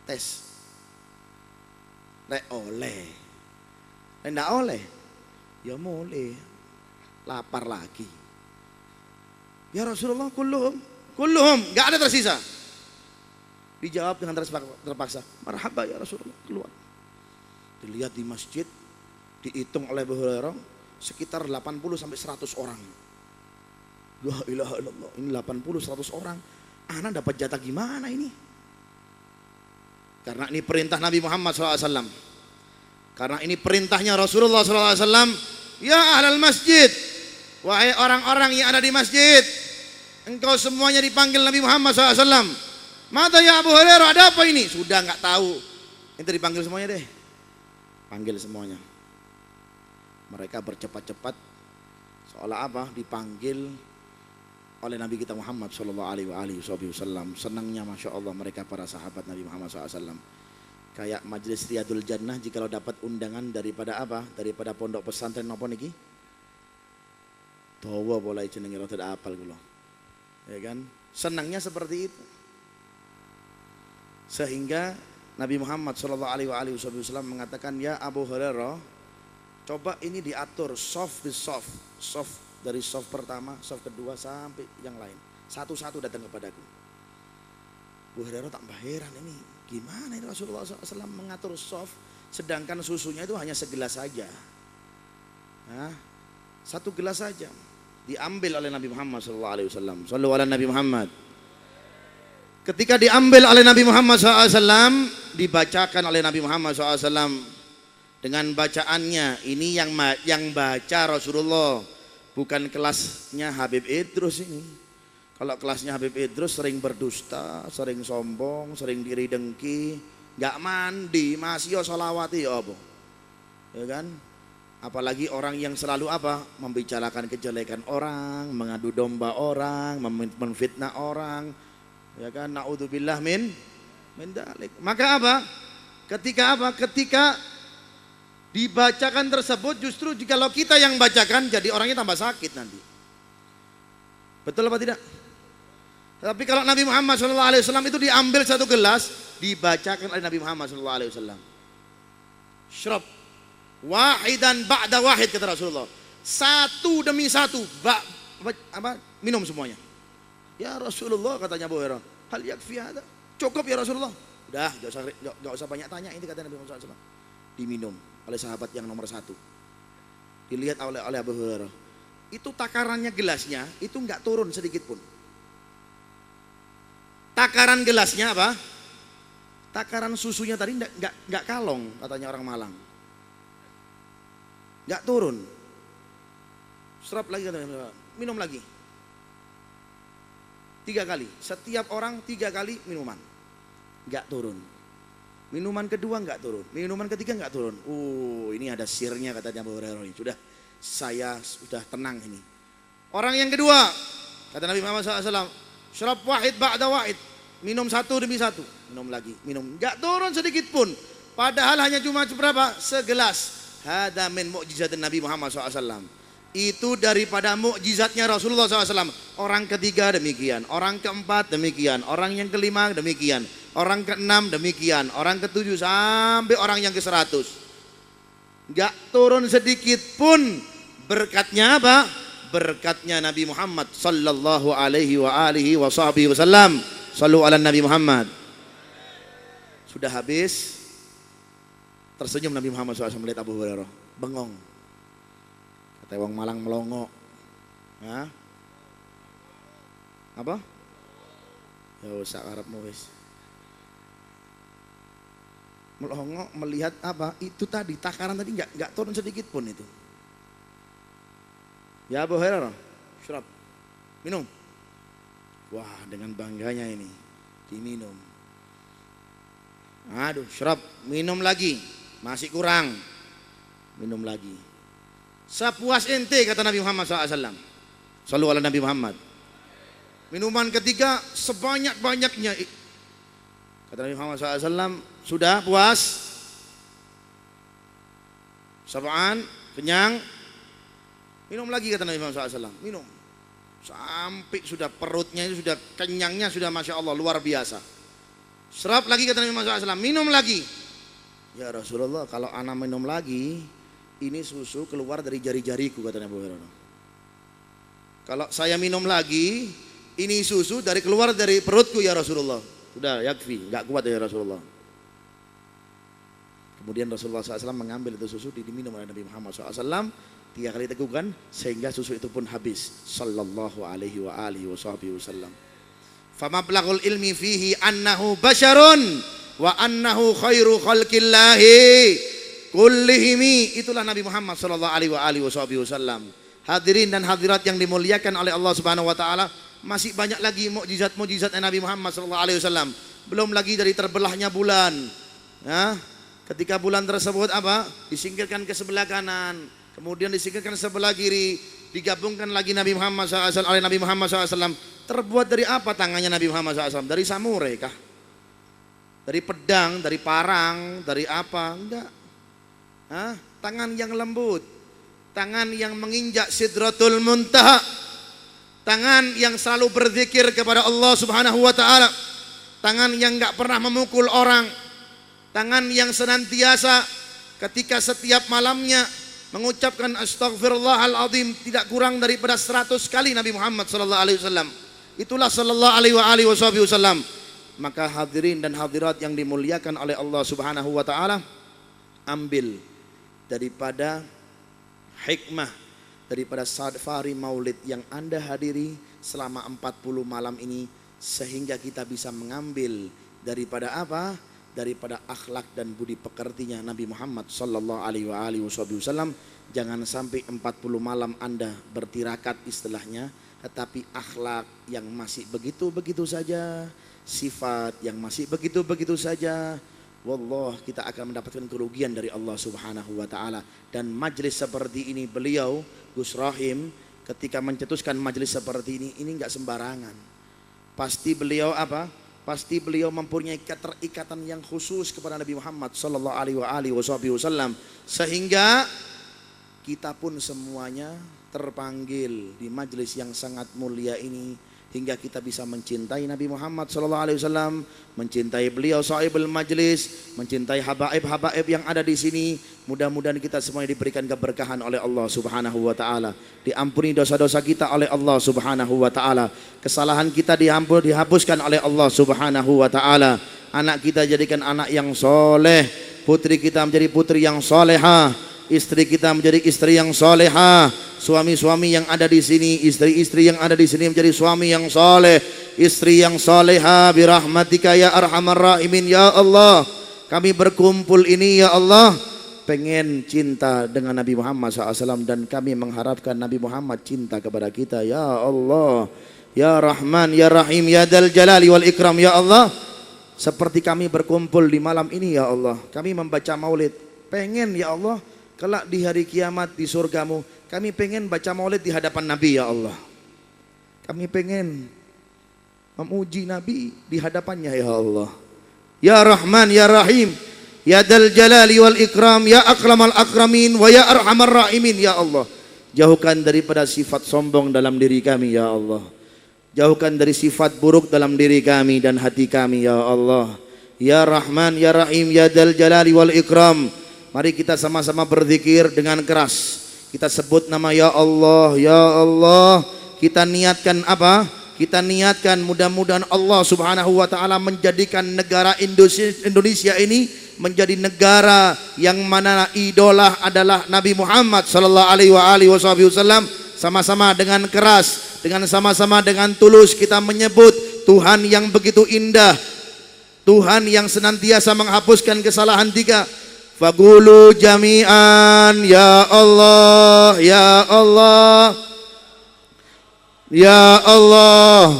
Speaker 1: Tes. Lek oleh. Lek ndak oleh, ya mulai lapar lagi. Ya Rasulullah, kulluhum, enggak ada tersisa. Dijawab dengan terpaksa. Marhaba ya Rasulullah, keluar. Dilihat di masjid, dihitung oleh Abu Hurairah sekitar 80 sampai 100 orang. La ilaha illallah, ini 80 100 orang. Anak dapat jatah gimana ini? Karena ini perintah Nabi Muhammad SAW. Karena ini perintahnya Rasulullah SAW. Ya ahlal masjid, wahai orang-orang yang ada di masjid, engkau semuanya dipanggil Nabi Muhammad SAW. Mata ya Abu Hurairah, ada apa ini? Sudah nggak tahu. Itu dipanggil semuanya deh. Panggil semuanya. Mereka bercepat-cepat seolah apa? Dipanggil oleh Nabi kita Muhammad Sallallahu Alaihi Wasallam. Senangnya Masya Allah mereka para sahabat Nabi Muhammad SAW. Kayak Majelis Riyadul Jannah jikalau dapat undangan daripada apa? Daripada pondok pesantren apa niki? Tawa boleh jenenge rada tidak apal kula. Ya kan? Senangnya seperti itu. Sehingga Nabi Muhammad Sallallahu Alaihi Wasallam mengatakan, ya Abu Hurairah, coba ini diatur soft with soft, soft dari soft pertama, soft kedua sampai yang lain. Satu-satu datang kepadaku. Abu Hurairah tak heran ini, gimana ini Rasulullah SAW mengatur soft, sedangkan susunya itu hanya segelas saja. Nah, 1 gelas saja diambil oleh Nabi Muhammad SAW. Sallu ala Nabi Muhammad. Ketika diambil oleh Nabi Muhammad SAW, dibacakan oleh Nabi Muhammad SAW dengan bacaannya. Ini yang baca Rasulullah, bukan kelasnya Habib Idrus ini. Kalau kelasnya Habib Idrus sering berdusta, sering sombong, sering diri dengki, nggak mandi, masih sholawati ya apa, ya kan? Apalagi orang yang selalu apa? Membicarakan kejelekan orang, mengadu domba orang, menfitnah orang, ya kan? Naudzubillah min dalik. Maka apa? Ketika dibacakan tersebut, justru jikalau kita yang bacakan jadi orangnya tambah sakit nanti. Betul apa tidak? Tapi kalau Nabi Muhammad SAW itu diambil 1 gelas, dibacakan oleh Nabi Muhammad SAW. Syrab wahidan ba'da wahid kata Rasulullah. 1 demi 1 minum semuanya. Ya Rasulullah katanya Abu Hurairah, hal yakfi hada? Cukup ya Rasulullah. Udah, enggak usah banyak tanya, ini kata Nabi Muhammad SAW. Diminum oleh sahabat yang nomor 1. Dilihat oleh Abu Hurairah. Itu takarannya gelasnya itu enggak turun sedikit pun. Takaran gelasnya apa? Takaran susunya tadi enggak kalong katanya orang Malang. Enggak turun. Serap lagi katanya, minum lagi. 3 kali. Setiap orang 3 kali minuman. Enggak turun. Minuman kedua enggak turun. Minuman ketiga enggak turun. Ini ada sirnya katanya Abu Hurairah ini. Saya sudah tenang ini. Orang yang kedua, kata Nabi Muhammad SAW, syarab wahid ba'da wahid. Minum 1 demi 1. Minum lagi, minum. Enggak turun sedikit pun. Padahal hanya cuma berapa? Segelas. Hada min mu'jizatin Nabi Muhammad SAW. Itu daripada mukjizatnya Rasulullah SAW. Orang ketiga demikian, orang keempat demikian, orang yang kelima demikian, orang keenam demikian, orang ketujuh sampai orang yang ke-100. Enggak turun sedikit pun. Berkatnya apa? Berkatnya Nabi Muhammad sallallahu alaihi wa alihi wasallam. Sallu ala Nabi Muhammad. Sudah habis. Tersenyum Nabi Muhammad SAW melihat Abu Hurairah, bengong. Kata wong Malang melongo. Hah? Apa? Ya usah Arabmu wis. Melongo melihat apa? Itu tadi takaran tadi enggak turun sedikit pun itu. Ya Abu Hurairah, syarab. Minum. Wah, dengan bangganya ini diminum. Aduh, syarab, minum lagi. Masih kurang. Minum lagi. Sepuas ente kata Nabi Muhammad SAW. Sallu ala Nabi Muhammad. Minuman ketiga sebanyak-banyaknya. Kata Nabi Muhammad SAW, sudah puas? Sab'an, kenyang? Minum lagi kata Nabi Muhammad SAW. Minum. Sampai sudah perutnya itu sudah kenyangnya sudah Masya Allah luar biasa. Serap lagi kata Nabi Muhammad SAW. Minum lagi. Ya Rasulullah, kalau anak minum lagi, ini susu keluar dari jari-jariku kata Nabi Hurairah. Kalau saya minum lagi, ini susu keluar dari perutku ya Rasulullah. Sudah yakfi, enggak kuat ya Rasulullah. Kemudian Rasulullah SAW mengambil itu susu diminum oleh Nabi Muhammad SAW. 3 kali tegukan sehingga susu itu pun habis. Sallallahu alaihi wa alihi wasallam. Famablagul ilmi fihi annahu basyarun wa annahu khairu khalqillahi kullihimi. Itulah Nabi Muhammad sallallahu alaihi wasallam. Hadirin dan hadirat yang dimuliakan oleh Allah Subhanahu wa taala, masih banyak lagi mukjizat-mukjizat Nabi Muhammad sallallahu alaihi wasallam. Belum lagi dari terbelahnya bulan. Ya, ketika bulan tersebut apa? Disingkirkan ke sebelah kanan, kemudian disingkirkan sebelah kiri, digabungkan lagi Nabi Muhammad SAW oleh Nabi Muhammad SAW. Terbuat dari apa tangannya Nabi Muhammad SAW? Dari samurai kah? Dari pedang, dari parang, dari apa? Enggak. Hah? Tangan yang lembut, tangan yang menginjak Sidratul Muntaha, tangan yang selalu berzikir kepada Allah Subhanahu wa taala, tangan yang enggak pernah memukul orang, tangan yang senantiasa ketika setiap malamnya mengucapkan astaghfirullahaladzim tidak kurang daripada 100 kali Nabi Muhammad sallallahu alaihi wasallam. Itulah sallallahu alaihi wasallam. Maka hadirin dan hadirat yang dimuliakan oleh Allah Subhanahu wa taala, ambil daripada hikmah daripada safari maulid yang Anda hadiri selama 40 malam ini, sehingga kita bisa mengambil daripada apa? Daripada akhlak dan budi pekertinya Nabi Muhammad sallallahu alaihi wasallam. Jangan sampai 40 malam Anda bertirakat istilahnya, tetapi akhlak yang masih begitu-begitu saja, sifat yang masih begitu-begitu saja. Wallah, kita akan mendapatkan kerugian dari Allah Subhanahu wa taala. Dan majlis seperti ini, beliau Gus Rahim ketika mencetuskan majlis seperti ini enggak sembarangan. Pasti beliau apa? Pasti beliau mempunyai keterikatan yang khusus kepada Nabi Muhammad sallallahu alaihi wasallam, sehingga kita pun semuanya terpanggil di majelis yang sangat mulia ini, hingga kita bisa mencintai Nabi Muhammad sallallahu alaihi wasallam, mencintai beliau sahibul majlis, mencintai habaib-habaib yang ada di sini. Mudah-mudahan kita semuanya diberikan keberkahan oleh Allah Subhanahu wa taala, diampuni dosa-dosa kita oleh Allah Subhanahu wa taala, kesalahan kita dihapuskan oleh Allah Subhanahu wa taala, anak kita jadikan anak yang soleh, putri kita menjadi putri yang solehah, istri kita menjadi istri yang solehah, suami-suami yang ada di sini, istri-istri yang ada di sini menjadi suami yang soleh, istri yang solehah, birahmatika ya arhamar rahimin. Ya Allah, kami berkumpul ini ya Allah pengen cinta dengan Nabi Muhammad SAW, dan kami mengharapkan Nabi Muhammad cinta kepada kita. Ya Allah, ya Rahman, ya Rahim, ya Dzal Jalali wal Ikram. Ya Allah, seperti kami berkumpul di malam ini ya Allah, kami membaca maulid, pengen ya Allah kelak di hari kiamat di surgamu, kami pengen baca maulid di hadapan Nabi ya Allah. Kami pengen memuji Nabi di hadapannya ya Allah. Ya Rahman, ya Rahim, ya Dzal Jalali wal Ikram, ya Akramal Akramin wa ya Arhamar Rahimin. Ya Allah, jauhkan daripada sifat sombong dalam diri kami ya Allah, jauhkan dari sifat buruk dalam diri kami dan hati kami ya Allah. Ya Rahman, ya Rahim, ya Dzal Jalali wal Ikram. Mari kita sama-sama berzikir dengan keras. Kita sebut nama ya Allah, ya Allah. Kita niatkan apa? kita niatkan mudah-mudahan Allah Subhanahu wa taala menjadikan negara Indonesia ini menjadi negara yang mana idola adalah Nabi Muhammad sallallahu alaihi wasallam. Sama-sama dengan keras, dengan sama-sama dengan tulus kita menyebut Tuhan yang begitu indah, Tuhan yang senantiasa menghapuskan kesalahan tiga. Faqulu jami'an ya Allah, ya Allah, ya Allah,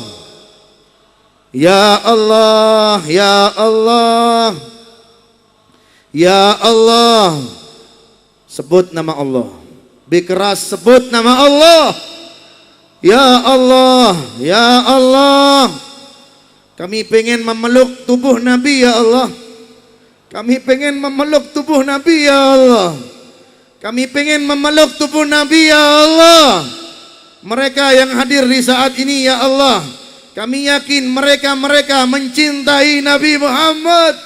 Speaker 1: ya Allah, ya Allah, ya Allah. Sebut nama Allah, bikeras sebut nama Allah. Ya Allah, ya Allah. Kami pengen memeluk tubuh Nabi ya Allah. Kami pengen memeluk tubuh Nabi ya Allah. Kami pengen memeluk tubuh Nabi ya Allah. Mereka yang hadir di saat ini ya Allah, kami yakin mereka mencintai Nabi Muhammad.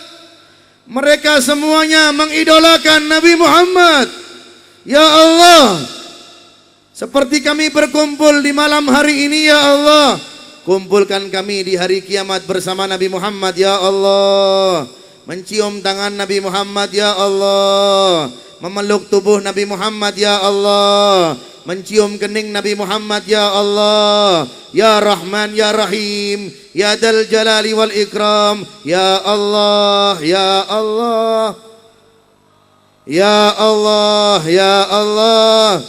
Speaker 1: Mereka semuanya mengidolakan Nabi Muhammad. Ya Allah, seperti kami berkumpul di malam hari ini ya Allah, kumpulkan kami di hari kiamat bersama Nabi Muhammad ya Allah. Mencium tangan Nabi Muhammad ya Allah, memeluk tubuh Nabi Muhammad ya Allah, mencium kening Nabi Muhammad ya Allah. Ya Rahman ya Rahim, ya Dzal Jalali wal Ikram, ya Allah, ya Allah, ya Allah, ya Allah.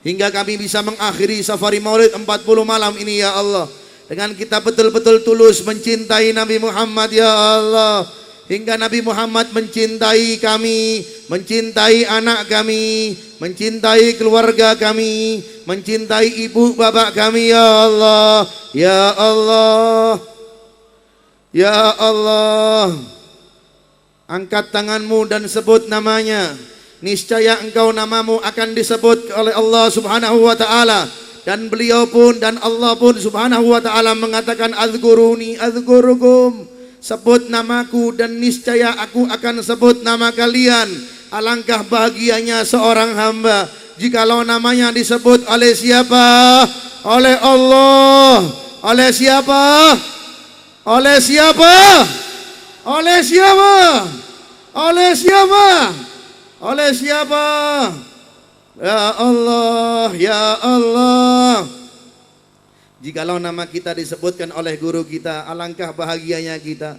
Speaker 1: Hingga kami bisa mengakhiri safari Maulid 40 malam ini ya Allah, dengan kita betul-betul tulus mencintai Nabi Muhammad ya Allah. Hingga Nabi Muhammad mencintai kami, mencintai anak kami, mencintai keluarga kami, mencintai ibu bapak kami ya Allah. Ya Allah, ya Allah. Angkat tanganmu dan sebut namanya. Niscaya engkau namamu akan disebut oleh Allah Subhanahu wa ta'ala. Dan beliau pun dan Allah pun Subhanahu wa ta'ala mengatakan azkuruni azkurukum. Sebut namaku dan niscaya aku akan sebut nama kalian. Alangkah bahagianya seorang hamba jikalau namanya disebut oleh siapa? Oleh Allah. Oleh siapa? Oleh siapa? Oleh siapa? Oleh siapa? Oleh siapa? Ya Allah, ya Allah. Jikalau nama kita disebutkan oleh guru kita, alangkah bahagianya kita.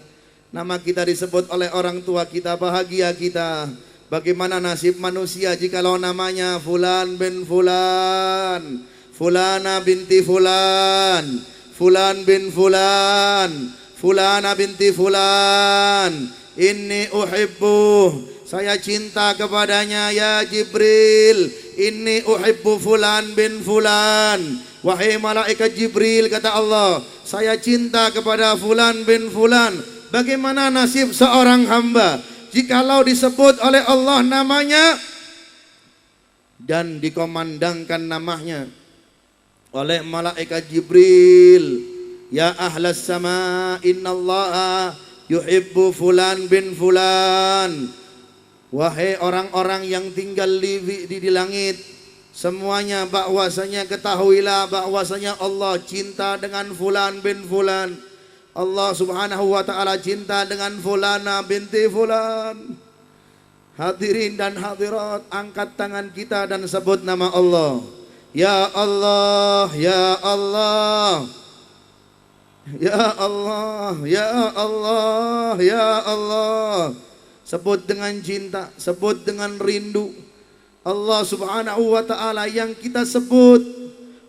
Speaker 1: Nama kita disebut oleh orang tua kita, bahagia kita. Bagaimana nasib manusia jikalau namanya Fulan bin Fulan, Fulana binti Fulan, Fulan bin Fulan, Fulana binti Fulan. Inni uhibbu, saya cinta kepadanya ya Jibril. Inni uhibbu Fulan bin Fulan. Wahai malaikat Jibril, kata Allah, saya cinta kepada Fulan bin Fulan. Bagaimana nasib seorang hamba jikalau disebut oleh Allah namanya dan dikomandangkan namanya oleh malaikat Jibril. Ya ahlas sama, innallaha yuhibbu Fulan bin Fulan. Wahai orang-orang yang tinggal di langit, semuanya bahwasanya ketahuilah bahwasanya Allah cinta dengan Fulan bin Fulan. Allah Subhanahu wa ta'ala cinta dengan Fulana binti Fulan. Hadirin dan hadirat, angkat tangan kita dan sebut nama Allah. Ya Allah, ya Allah, ya Allah, ya Allah, ya Allah. Sebut dengan cinta, sebut dengan rindu. Allah Subhanahu wa ta'ala yang kita sebut.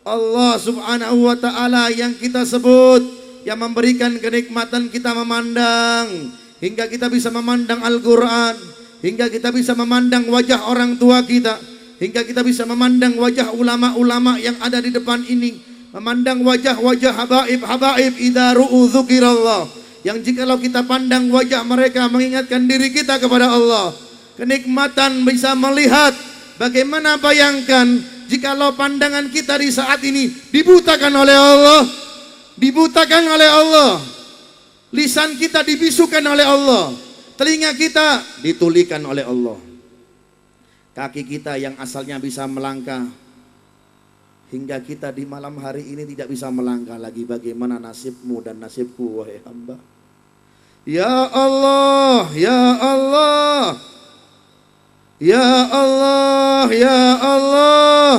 Speaker 1: Allah Subhanahu wa ta'ala yang kita sebut, yang memberikan kenikmatan kita memandang, hingga kita bisa memandang Al-Quran, hingga kita bisa memandang wajah orang tua kita, hingga kita bisa memandang wajah ulama-ulama yang ada di depan ini, memandang wajah-wajah habaib-habaib idza ru'u dzukirallah, yang jikalau kita pandang wajah mereka mengingatkan diri kita kepada Allah. Kenikmatan bisa melihat. Bagaimana bayangkan jikalau pandangan kita di saat ini dibutakan oleh Allah, dibutakan oleh Allah, lisan kita dibisukan oleh Allah, telinga kita ditulikan oleh Allah, kaki kita yang asalnya bisa melangkah hingga kita di malam hari ini tidak bisa melangkah lagi. Bagaimana nasibmu dan nasibku wahai hamba? Ya Allah, ya Allah, ya Allah, ya Allah,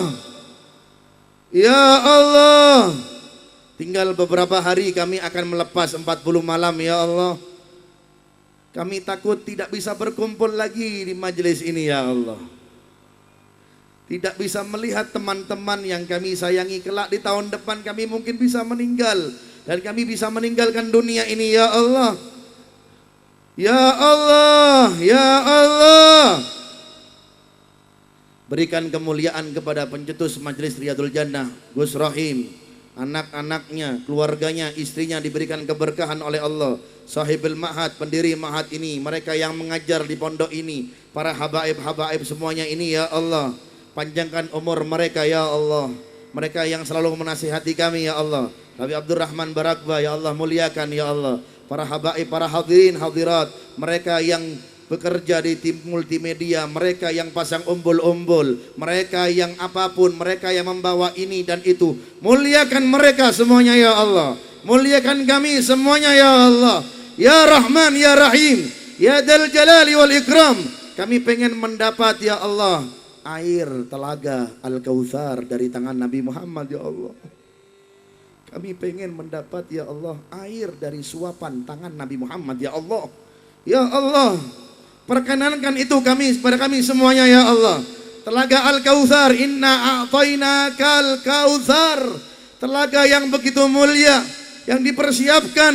Speaker 1: ya Allah. Tinggal beberapa hari kami akan melepas 40 malam ya Allah. Kami takut tidak bisa berkumpul lagi di majelis ini ya Allah. Tidak bisa melihat teman-teman yang kami sayangi kelak di tahun depan kami mungkin bisa meninggal. Dan kami bisa meninggalkan dunia ini ya Allah. Ya Allah, ya Allah. Berikan kemuliaan kepada pencetus Majelis Riyadul Jannah, Gus Rahim. Anak-anaknya, keluarganya, istrinya diberikan keberkahan oleh Allah. Sahibul Ma'had, pendiri Ma'had ini. Mereka yang mengajar di pondok ini. Para habaib-habaib semuanya ini ya Allah. Panjangkan umur mereka ya Allah. Mereka yang selalu menasihati kami ya Allah. Habib Abdurrahman Barakba ya Allah, muliakan ya Allah. Para habaib, para hadirin, hadirat. Mereka yang bekerja di tim multimedia, mereka yang pasang umbul-umbul, mereka yang apapun, mereka yang membawa ini dan itu. Muliakan mereka semuanya ya Allah. Muliakan kami semuanya ya Allah. Ya Rahman, ya Rahim, ya Dzal Jalali wal Ikram. Kami pengen mendapat ya Allah air telaga Al-Kautsar dari tangan Nabi Muhammad ya Allah. Kami pengen mendapat ya Allah air dari suapan tangan Nabi Muhammad ya Allah. Ya Allah, perkenankan itu kami kepada kami semuanya ya Allah. Telaga Al-Kautsar, inna a'tainakal kautsar. Telaga yang begitu mulia yang dipersiapkan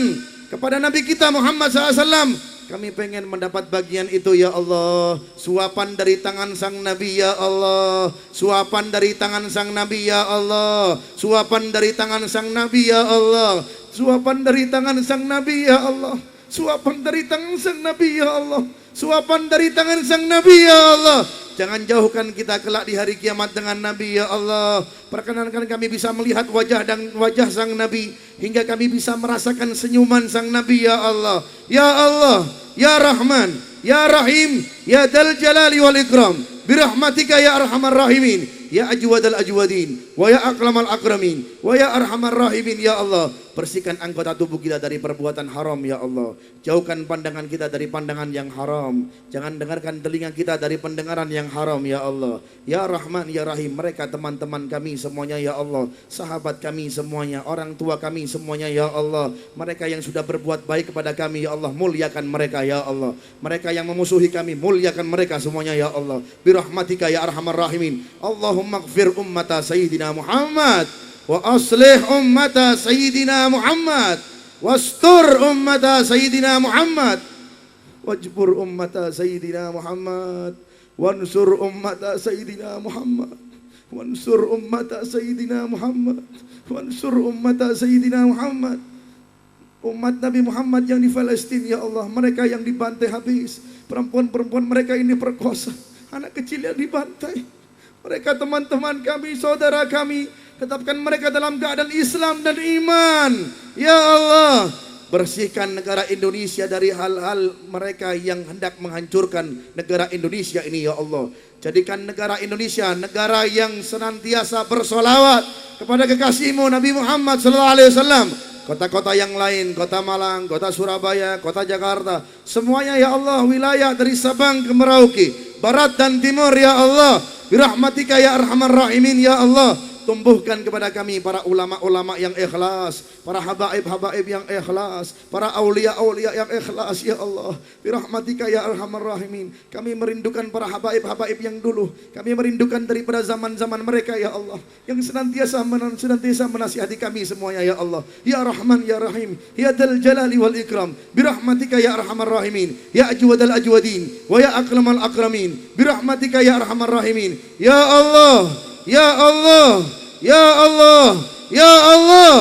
Speaker 1: kepada Nabi kita Muhammad SAW. Kami pengen mendapat bagian itu ya Allah. Suapan dari tangan sang Nabi ya Allah. Suapan dari tangan sang Nabi ya Allah. Suapan dari tangan sang Nabi ya Allah. Suapan dari tangan sang Nabi ya Allah. Suapan dari tangan sang Nabi ya Allah. Suapan dari tangan sang Nabi ya Allah. Jangan jauhkan kita kelak di hari kiamat dengan Nabi ya Allah. Perkenankan kami bisa melihat wajah dan wajah sang Nabi, hingga kami bisa merasakan senyuman sang Nabi ya Allah. Ya Allah, ya Rahman, ya Rahim, ya Dzal Jalali wal Ikram. Birahmatika ya Arhamar Rahimin, ya Ajwadal Ajwadin, wa ya Akramal Akramin, wa ya Arhamar Rahimin ya Allah. Bersihkan anggota tubuh kita dari perbuatan haram ya Allah. Jauhkan pandangan kita dari pandangan yang haram. Jangan dengarkan telinga kita dari pendengaran yang haram ya Allah. Ya Rahman, ya Rahim, mereka teman-teman kami semuanya ya Allah. Sahabat kami semuanya, orang tua kami semuanya ya Allah. Mereka yang sudah berbuat baik kepada kami ya Allah, muliakan mereka ya Allah. Mereka yang memusuhi kami, muliakan mereka semuanya ya Allah. Birahmatika ya Arhamar Rahimin. Allahumma gfir ummata Sayyidina Muhammad, wa aslih ummata Sayyidina Muhammad, wastur ummata Sayyidina Muhammad, wajbur ummata Sayyidina Muhammad, wansur ummata Sayyidina Muhammad, wansur ummata Sayyidina Muhammad, wansur ummata Sayyidina Muhammad. Umat Nabi Muhammad yang di Palestina ya Allah, mereka yang dibantai habis, perempuan-perempuan mereka ini diperkosa, anak kecil yang dibantai. Mereka teman-teman kami, saudara kami, tetapkan mereka dalam keadaan Islam dan iman. Ya Allah, bersihkan negara Indonesia dari hal-hal mereka yang hendak menghancurkan negara Indonesia ini ya Allah. Jadikan negara Indonesia negara yang senantiasa bersolawat kepada kekasihmu Nabi Muhammad SAW. Kota-kota yang lain, kota Malang, kota Surabaya, kota Jakarta, semuanya ya Allah, wilayah dari Sabang ke Merauke, barat dan timur ya Allah. Birahmatika ya Arhamar Rahimin ya Allah. Tumbuhkan kepada kami para ulama-ulama yang ikhlas, para habaib-habaib yang ikhlas, para aulia-aulia yang ikhlas ya Allah. Birahmatika ya Arhamar Rahimin. Kami merindukan para habaib-habaib yang dulu. Kami merindukan daripada zaman-zaman mereka ya Allah, yang senantiasa menasihati kami semuanya ya Allah. Ya Rahman ya Rahim, ya Dzal Jalali wal Ikram. Birahmatika ya Arhamar Rahimin, ya Ajwadal Ajwadin, wa ya Akramal Akramin. Birahmatika ya Arhamar Rahimin. Ya Allah, ya Allah, ya Allah, ya Allah,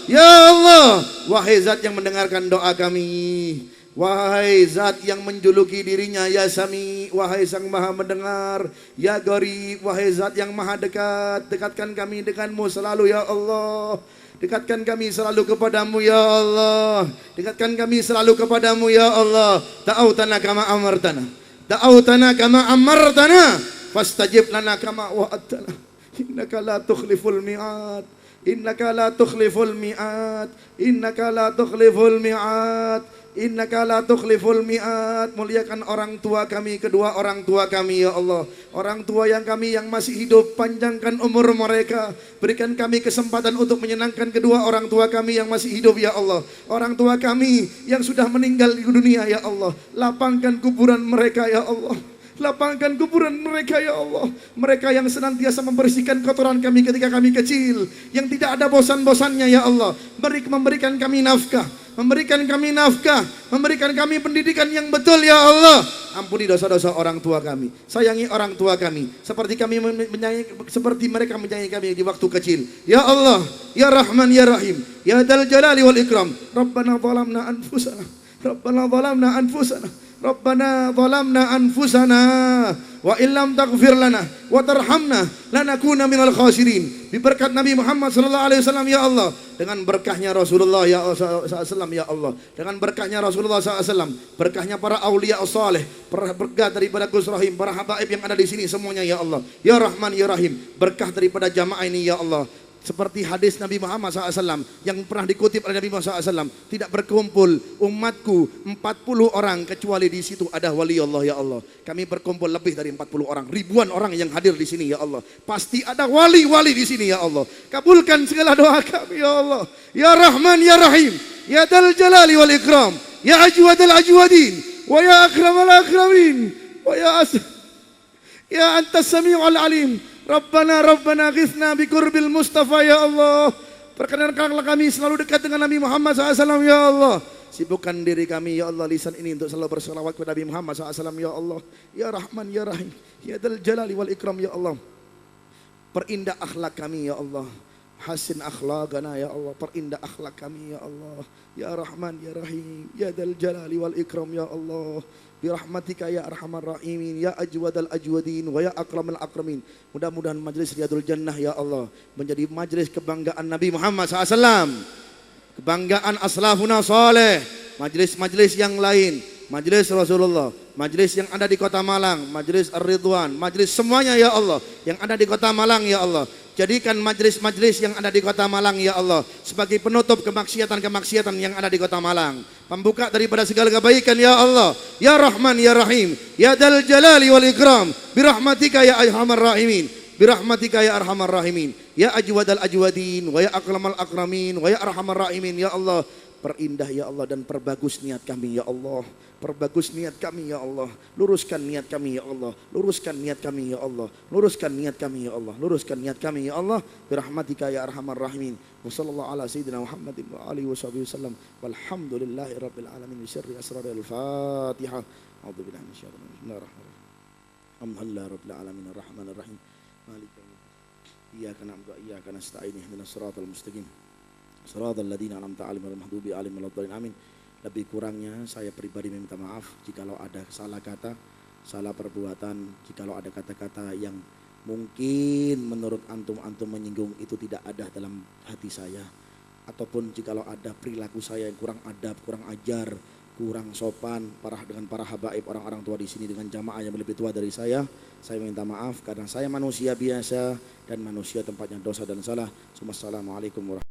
Speaker 1: ya Allah. Wahai zat yang mendengarkan doa kami, wahai zat yang menjuluki dirinya ya Sami, wahai sang maha mendengar, ya Gharib, wahai zat yang maha dekat, dekatkan kami denganmu selalu ya Allah. Dekatkan kami selalu kepadamu ya Allah. Dekatkan kami selalu kepadamu ya Allah. Da'autana kama amartana, da'autana kama amartana, fastajib lana kama wa'adtana. innaka la tukhliful mi'ad, innaka la tukhliful mi'ad, innaka la tukhliful mi'ad, innaka la tukhliful mi'ad. Muliakan orang tua kami, kedua orang tua kami ya Allah. Orang tua yang kami yang masih hidup, panjangkan umur mereka. Berikan kami kesempatan untuk menyenangkan kedua orang tua kami yang masih hidup ya Allah. Orang tua kami yang sudah meninggal di dunia ya Allah, lapangkan kuburan mereka ya Allah. Lapangkan kuburan mereka ya Allah. Mereka yang senantiasa membersihkan kotoran kami ketika kami kecil, yang tidak ada bosan-bosannya ya Allah. Memberikan kami nafkah, memberikan kami nafkah, memberikan kami pendidikan yang betul ya Allah. Ampuni dosa-dosa orang tua kami, sayangi orang tua kami seperti kami seperti mereka menyayangi kami di waktu kecil. Ya Allah, ya Rahman, ya Rahim, ya Dzal Jalali wal Ikram. Rabbana zalamna anfusana, Rabbana zalamna anfusana, Rabbana zalamna anfusana wa illam taghfir lana wa tarhamna lanakuna minal khasirin. Berkat Nabi Muhammad sallallahu alaihi wasallam ya Allah, dengan berkahnya Rasulullah ya sallallahu ya Allah, dengan berkahnya Rasulullah sallallahu, berkahnya para aulia saleh, berkah daripada Gus Rahim, para habaib yang ada di sini semuanya ya Allah. Ya Rahman ya Rahim, berkah daripada jamaah ini ya Allah. Seperti hadis Nabi Muhammad SAW yang pernah dikutip oleh Nabi Muhammad SAW, tidak berkumpul umatku 40 orang kecuali di situ ada wali Allah ya Allah. Kami berkumpul lebih dari 40 orang, ribuan orang yang hadir di sini ya Allah. Pasti ada wali-wali di sini ya Allah. Kabulkan segala doa kami ya Allah. Ya Rahman ya Rahim, ya Dzal Jalali wal Ikram, ya Ajwadal Ajwadin, wa ya Akramal Akramin, wa ya Antas Sami'ul Alim. Rabbana ghithna biqurbil Mustafa ya Allah. Perkenankanlah kami selalu dekat dengan Nabi Muhammad SAW ya Allah. Sibukkan diri kami ya Allah, lisan ini untuk selalu berselawat kepada Nabi Muhammad SAW ya Allah. Ya Rahman ya Rahim, ya Dzal Jalali wal Ikram ya Allah. Perindah akhlak kami ya Allah. Hasin akhlaqana ya Allah, perindah akhlak kami ya Allah. Ya Rahman ya Rahim, ya Dzal Jalali wal Ikram ya Allah. Birahmatika ya arhamar rahimin, ya ajwadal ajwadin, wa ya akramal akramin. Mudah-mudahan majlis Riyadul Jannah ya Allah menjadi majlis kebanggaan Nabi Muhammad SAW, kebanggaan aslafuna saleh, majlis-majlis yang lain, majlis Rasulullah, majlis yang ada di Kota Malang, majlis Ar-Ridwan, majlis semuanya ya Allah yang ada di Kota Malang ya Allah. Jadikan majlis-majlis yang ada di Kota Malang ya Allah sebagai penutup kemaksiatan-kemaksiatan yang ada di Kota Malang, pembuka daripada segala kebaikan ya Allah. Ya Rahman ya Rahim, ya Dzal Jalali wal Ikram, birahmatika ya arhamar rahimin, birahmatika ya arhamar rahimin, ya Ajwadal Ajwadin, wa ya akramal akramin, wa ya arhamar rahimin ya Allah. Perindah ya Allah dan perbagus niat kami ya Allah. Perbagus niat kami ya Allah. Luruskan niat kami ya Allah. Luruskan niat kami ya Allah. Luruskan niat kami ya Allah. Luruskan niat kami ya Allah. Birahmatika ya arhamar rahimin. Wa sallallahu ala sayyidina Muhammadin wa alihi wa sahbihi wasallam. Walhamdulillahi rabbil alamin. Bisirri asraril Fatihah. A'udzu billahi minasyaitonir rajim. Bismillahirrahmanirrahim. Alhamdulillahi rabbil alamin arrahmanir rahim. Maliki yaumiddin. Iyyaka na'budu wa iyyaka nasta'in. Ihdinas siratal mustaqim. Shiratal ladzina an'amta 'alaihim ghairil maghdubi 'alaihim waladdallin. Amin. Lebih kurangnya saya pribadi meminta maaf jikalau ada salah kata, salah perbuatan, jikalau ada kata-kata yang mungkin menurut antum menyinggung itu tidak ada dalam hati saya, ataupun jikalau ada perilaku saya yang kurang adab, kurang ajar, kurang sopan dengan para habaib, orang-orang tua di sini, dengan jamaah yang lebih tua dari saya minta maaf karena saya manusia biasa dan manusia tempatnya dosa dan salah. Assalamualaikum warahmatullahi wabarakatuh.